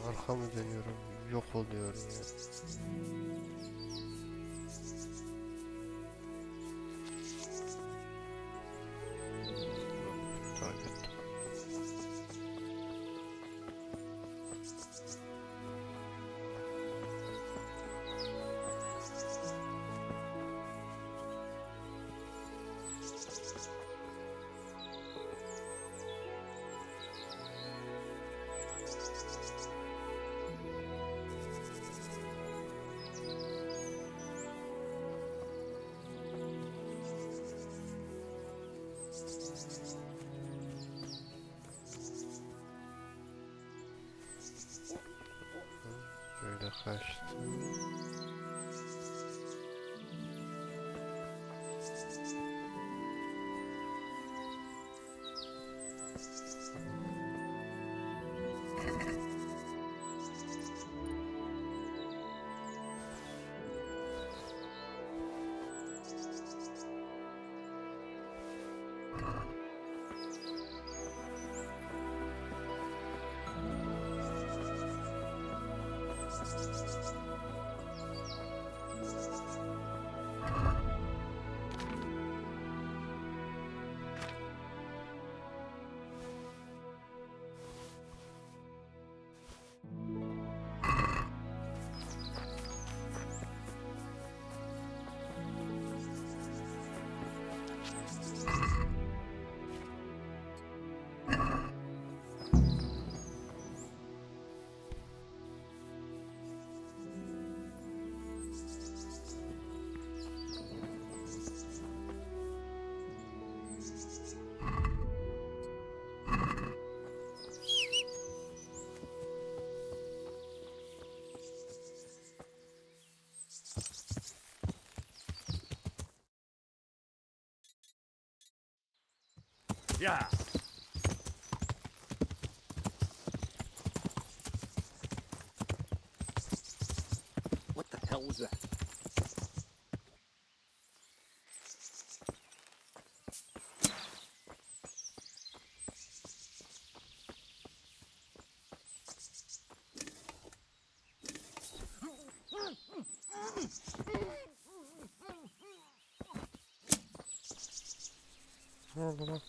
Arkamı dönüyorum, yok oluyorum ya. Şöyle kaçtı. Yeah. What the hell was that? Ne oldu lan?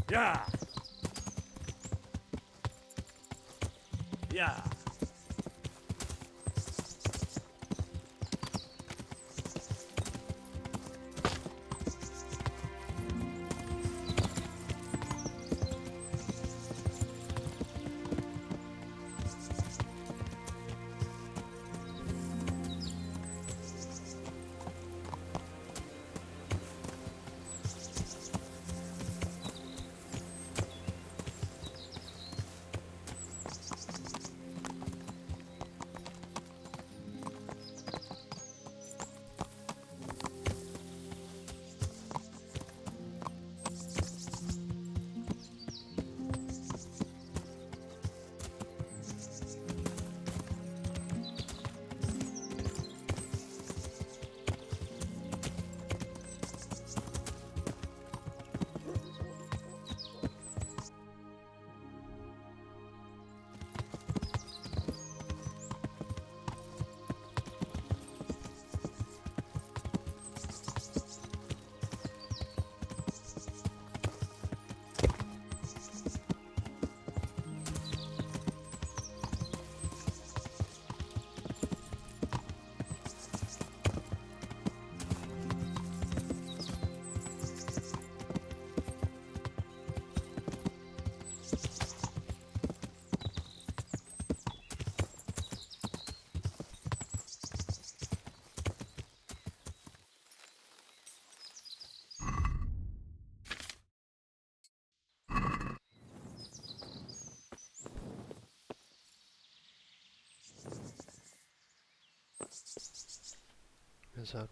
Yeah. Yeah. Mezar.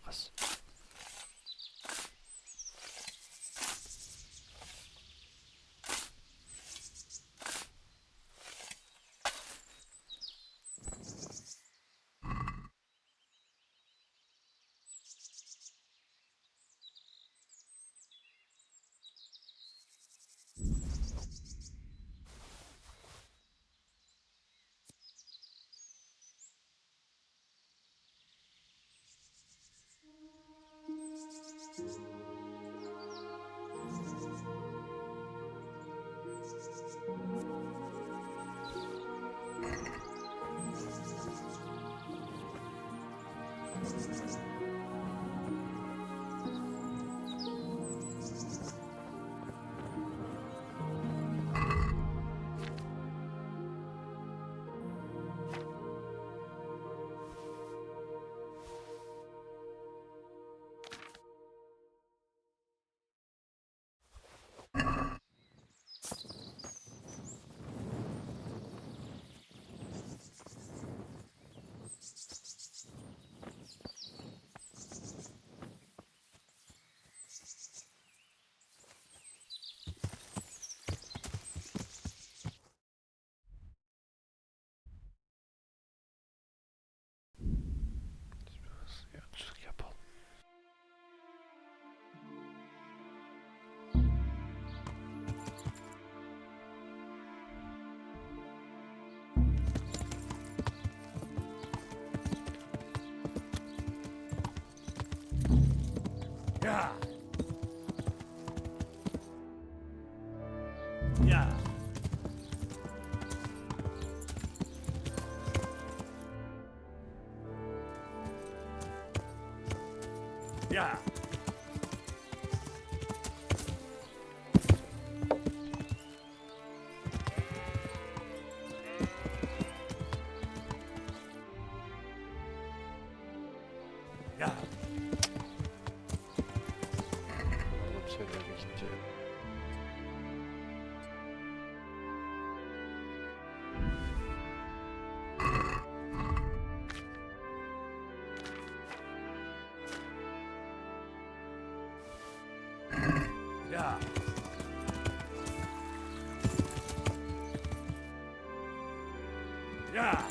Bas. Açık yapalım. Yeah. Yeah. Yeah. Yeah. Oğlum sen nereye gitti? Yeah. Yeah.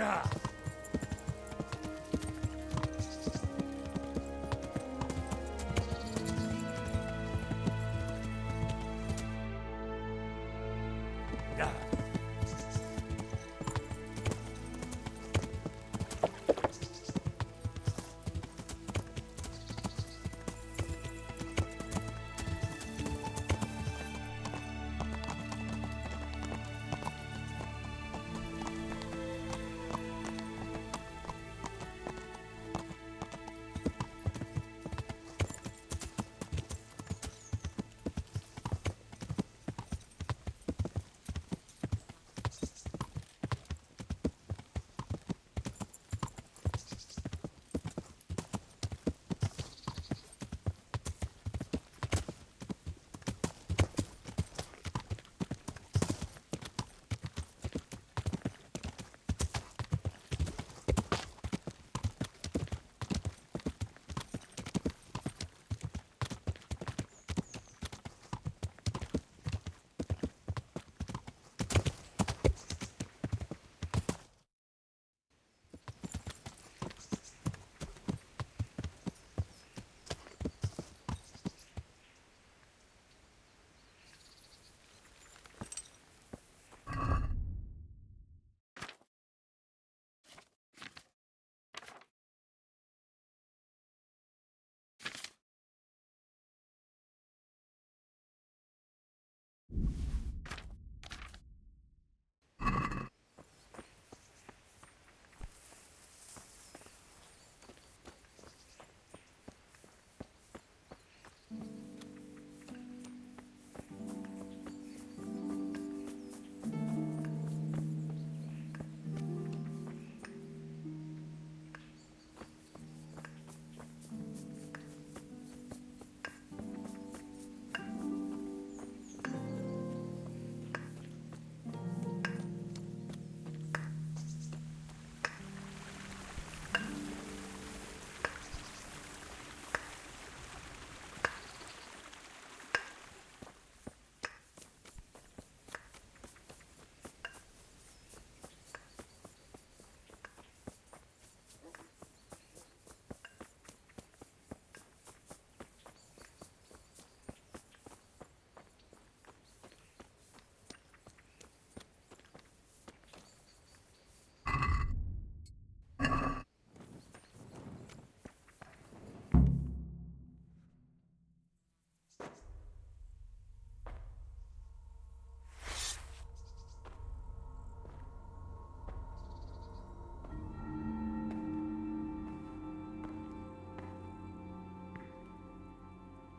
Yeah. Yeah.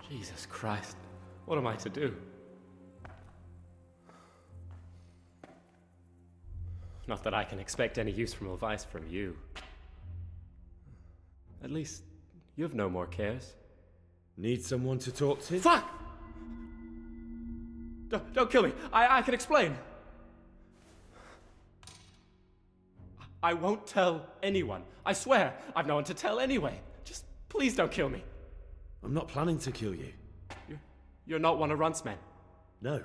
Jesus Christ, what am I to do? Not that I can expect any useful advice from you. At least, you've no more cares. Need someone to talk to? Fuck! Don't kill me. I can explain. I won't tell anyone. I swear, I've no one to tell anyway. Just please don't kill me. I'm not planning to kill you. You're not one of Runt's men? No.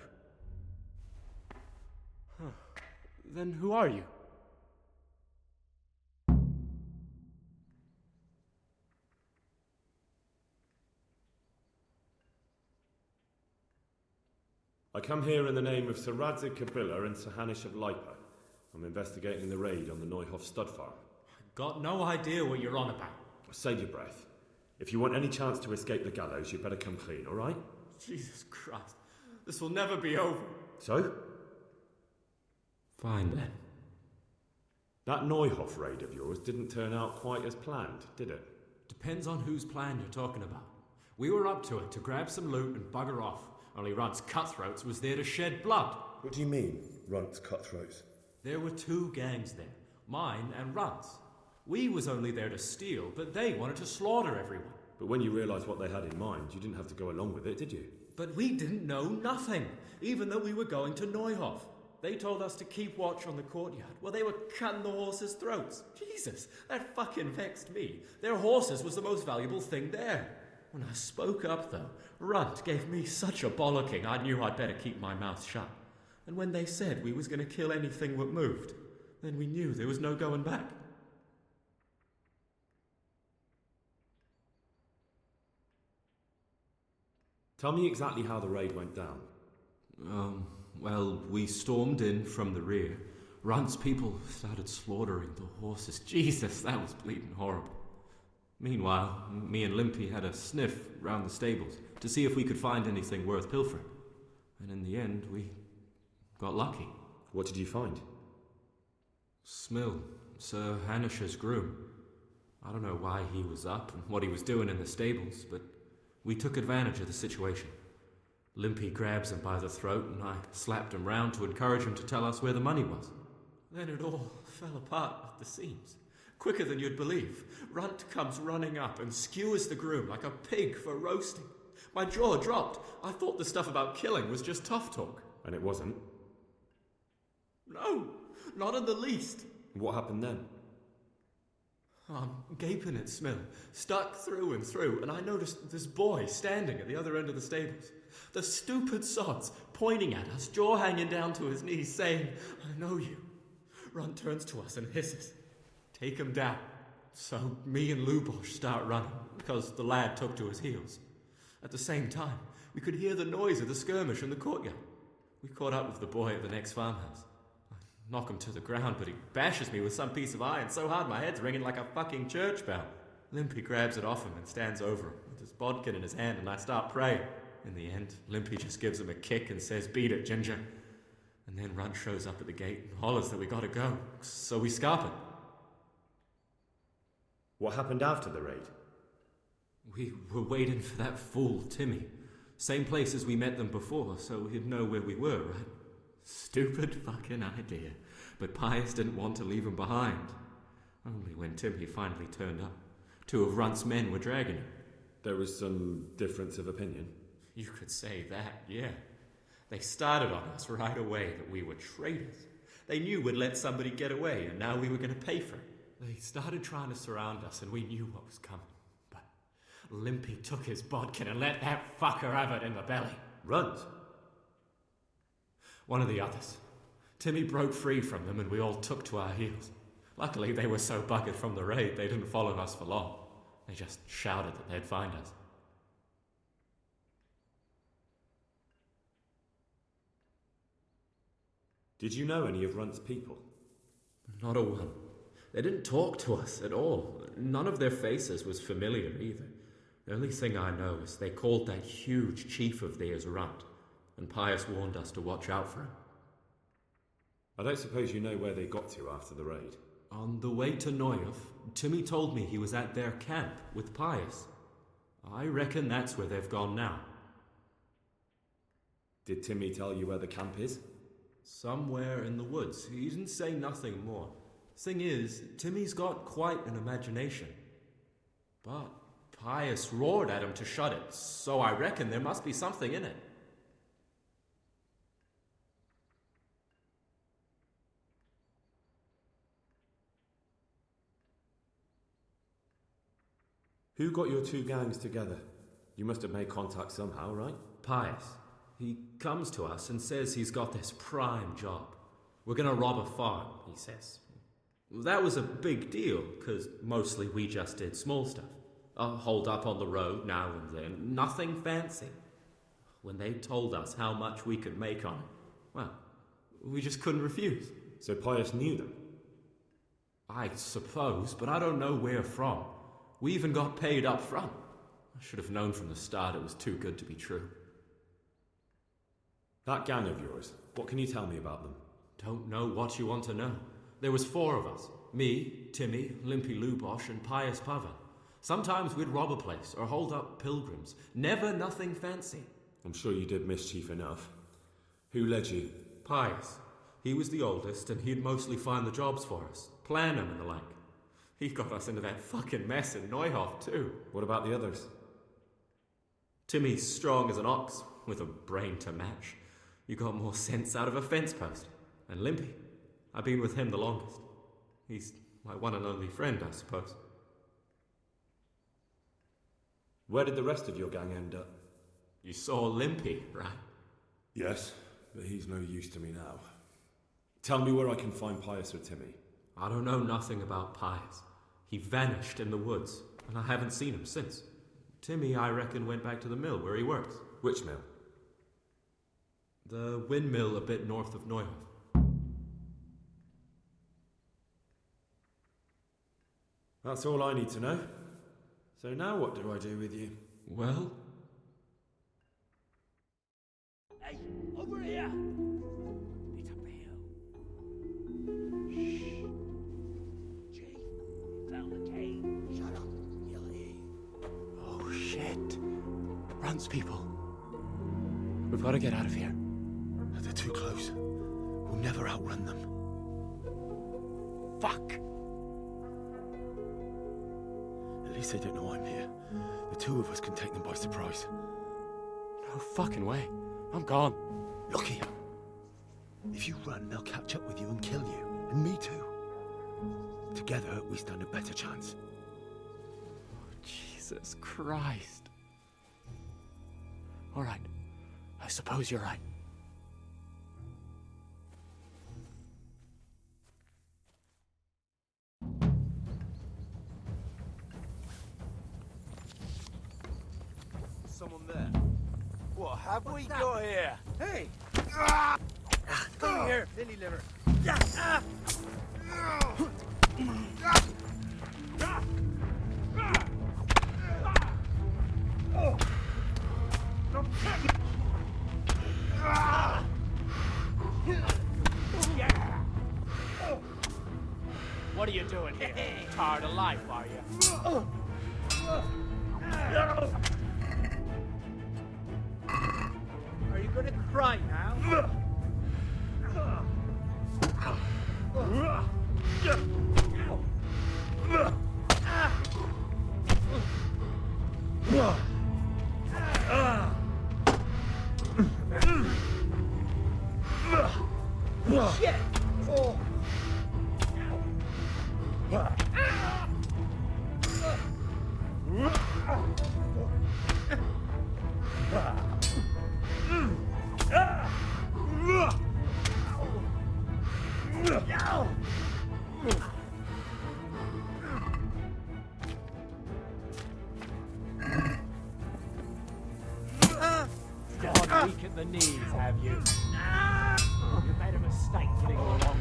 Huh. Then who are you? I come here in the name of Sör Radzig Kobyla'nın and Sir Hanish of Lipa. I'm investigating the raid on the Neuhof stud farm. I've got no idea what you're on about. Save your breath. If you want any chance to escape the gallows, you better come clean, all right? Jesus Christ. This will never be over. So? Fine then. That Neuhof raid of yours didn't turn out quite as planned, did it? Depends on whose plan you're talking about. We were up to it to grab some loot and bugger off. Only Runt's cutthroats was there to shed blood. What do you mean, Runt's cutthroats? There were two gangs there, mine and Runt's. We was only there to steal, but they wanted to slaughter everyone. But when you realised what they had in mind, you didn't have to go along with it, did you? But we didn't know nothing, even though we were going to Neuhof. They told us to keep watch on the courtyard while they were cutting the horses' throats. Jesus, that fucking vexed me. Their horses was the most valuable thing there. When I spoke up, though, Runt gave me such a bollocking I knew I'd better keep my mouth shut. And when they said we was going to kill anything that moved, Then we knew there was no going back. Tell me exactly how the raid went down. Well, we stormed in from the rear. Runt's people started slaughtering the horses. Jesus, that was bleeding horrible. Meanwhile, me and Limpy had a sniff round the stables to see if we could find anything worth pilfering. And in the end, we got lucky. What did you find? Smill, Sir Hanish's groom. I don't know why he was up and what he was doing in the stables, but we took advantage of the situation. Limpy grabs him by the throat and I slapped him round to encourage him to tell us where the money was. Then it all fell apart at the seams. Quicker than you'd believe. Runt comes running up and skewers the groom like a pig for roasting. My jaw dropped. I thought the stuff about killing was just tough talk. And it wasn't? No, not in the least. What happened then? I'm gaping at Smill, stuck through and through, and I noticed this boy standing at the other end of the stables. The stupid sods pointing at us, jaw hanging down to his knees, saying, "I know you." Runt turns to us and hisses, "Take him down." So me and Lubosh start running, because the lad took to his heels. At the same time, we could hear the noise of the skirmish in the courtyard. We caught up with the boy at the next farmhouse. I knock him to the ground, but he bashes me with some piece of iron so hard my head's ringing like a fucking church bell. Limpy grabs it off him and stands over him with his bodkin in his hand, and I start praying. In the end, Limpy just gives him a kick and says, "Beat it, Ginger." And then Runt shows up at the gate and hollers that we gotta go, so we scarp it. What happened after the raid? We were waiting for that fool, Timmy. Same place as we met them before, so he'd know where we were, right? Stupid fucking idea. But Pius didn't want to leave him behind. Only when Timmy finally turned up, 2 of Runt's men were dragging him. There was some difference of opinion? You could say that, yeah. They started on us right away that we were traitors. They knew we'd let somebody get away, and now we were going to pay for it. They started trying to surround us, and we knew what was coming. But Limpy took his bodkin and let that fucker have it in the belly. Runt? One of the others. Timmy broke free from them, and we all took to our heels. Luckily, they were so buggered from the raid, they didn't follow us for long. They just shouted that they'd find us. Did you know any of Runt's people? Not a one. They didn't talk to us at all. None of their faces was familiar either. The only thing I know is they called that huge chief of theirs Runt, and Pius warned us to watch out for him. I don't suppose you know where they got to after the raid? On the way to Neuhof, Timmy told me he was at their camp with Pius. I reckon that's where they've gone now. Did Timmy tell you where the camp is? Somewhere in the woods. He didn't say nothing more. Thing is, Timmy's got quite an imagination. But Pius roared at him to shut it, so I reckon there must be something in it. Who got your 2 gangs together? You must have made contact somehow, right? Pius. He comes to us and says he's got this prime job. We're gonna rob a farm, he says. That was a big deal, because mostly we just did small stuff. A hold up on the road now and then, nothing fancy. When they told us how much we could make on it, well, we just couldn't refuse. So Pius knew them? I suppose, but I don't know where from. We even got paid up front. I should have known from the start it was too good to be true. That gang of yours, what can you tell me about them? Don't know what you want to know. There was 4 of us. Me, Timmy, Limpy Lubosh, and Pius Pavan. Sometimes we'd rob a place or hold up pilgrims. Never nothing fancy. I'm sure you did mischief enough. Who led you? Pius. He was the oldest, and he'd mostly find the jobs for us. Plan them and the like. He got us into that fucking mess in Neuhof, too. What about the others? Timmy's strong as an ox, with a brain to match. You got more sense out of a fence post. And Limpy, I've been with him the longest. He's my one and only friend, I suppose. Where did the rest of your gang end up? You saw Limpy, right? Yes, but he's no use to me now. Tell me where I can find Pius or Timmy. I don't know nothing about Pius. He vanished in the woods, and I haven't seen him since. Timmy, I reckon, went back to the mill where he works. Which mill? The windmill a bit north of Neuhof. That's all I need to know. So now what do I do with you? Well? Hey, over here! It's up the hill. Shh. Jay, we found the cave. Shut up, you'll hear. Oh shit. Runs people. We've got to get out of here. They're too close. We'll never outrun them. Fuck! At least they don't know I'm here. The two of us can take them by surprise. No fucking way. I'm gone. Look here. If you run, they'll catch up with you and kill you. And me too. Together, we stand a better chance. Jesus Christ. All right. I suppose you're right. Someone there. What have we got here? Hey! Come here, lily liver. What are you doing here? Tired of life, are you? Are you gonna cry now? Shit! Oh. Gone weak at the knees, have you? You made a mistake getting along.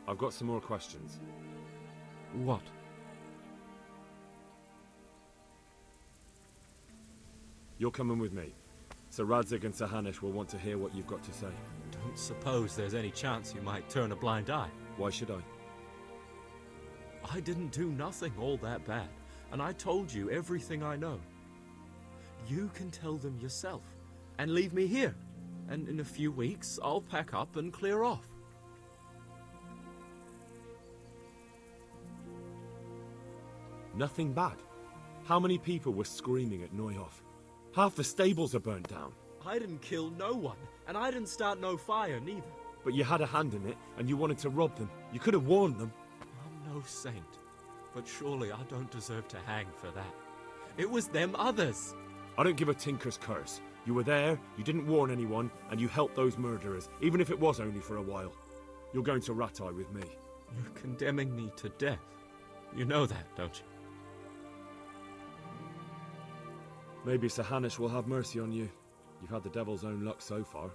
I've got some more questions. What? You're coming with me. Sir Radzig and Sir Hanush will want to hear what you've got to say. Don't suppose there's any chance you might turn a blind eye. Why should I? I didn't do nothing all that bad, and I told you everything I know. You can tell them yourself, and leave me here, and in a few weeks I'll pack up and clear off. Nothing bad. How many people were screaming at Neuhof? Half the stables are burnt down. I didn't kill no one, and I didn't start no fire neither. But you had a hand in it, and you wanted to rob them. You could have warned them. I'm no saint, but surely I don't deserve to hang for that. It was them others. I don't give a tinker's curse. You were there, you didn't warn anyone, and you helped those murderers, even if it was only for a while. You're going to Rattay'a with me. You're condemning me to death. You know that, don't you? Maybe Sir Hanush will have mercy on you. You've had the devil's own luck so far.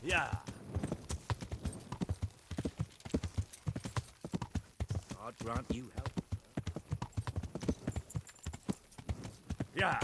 Yeah. God grant you help. Yeah.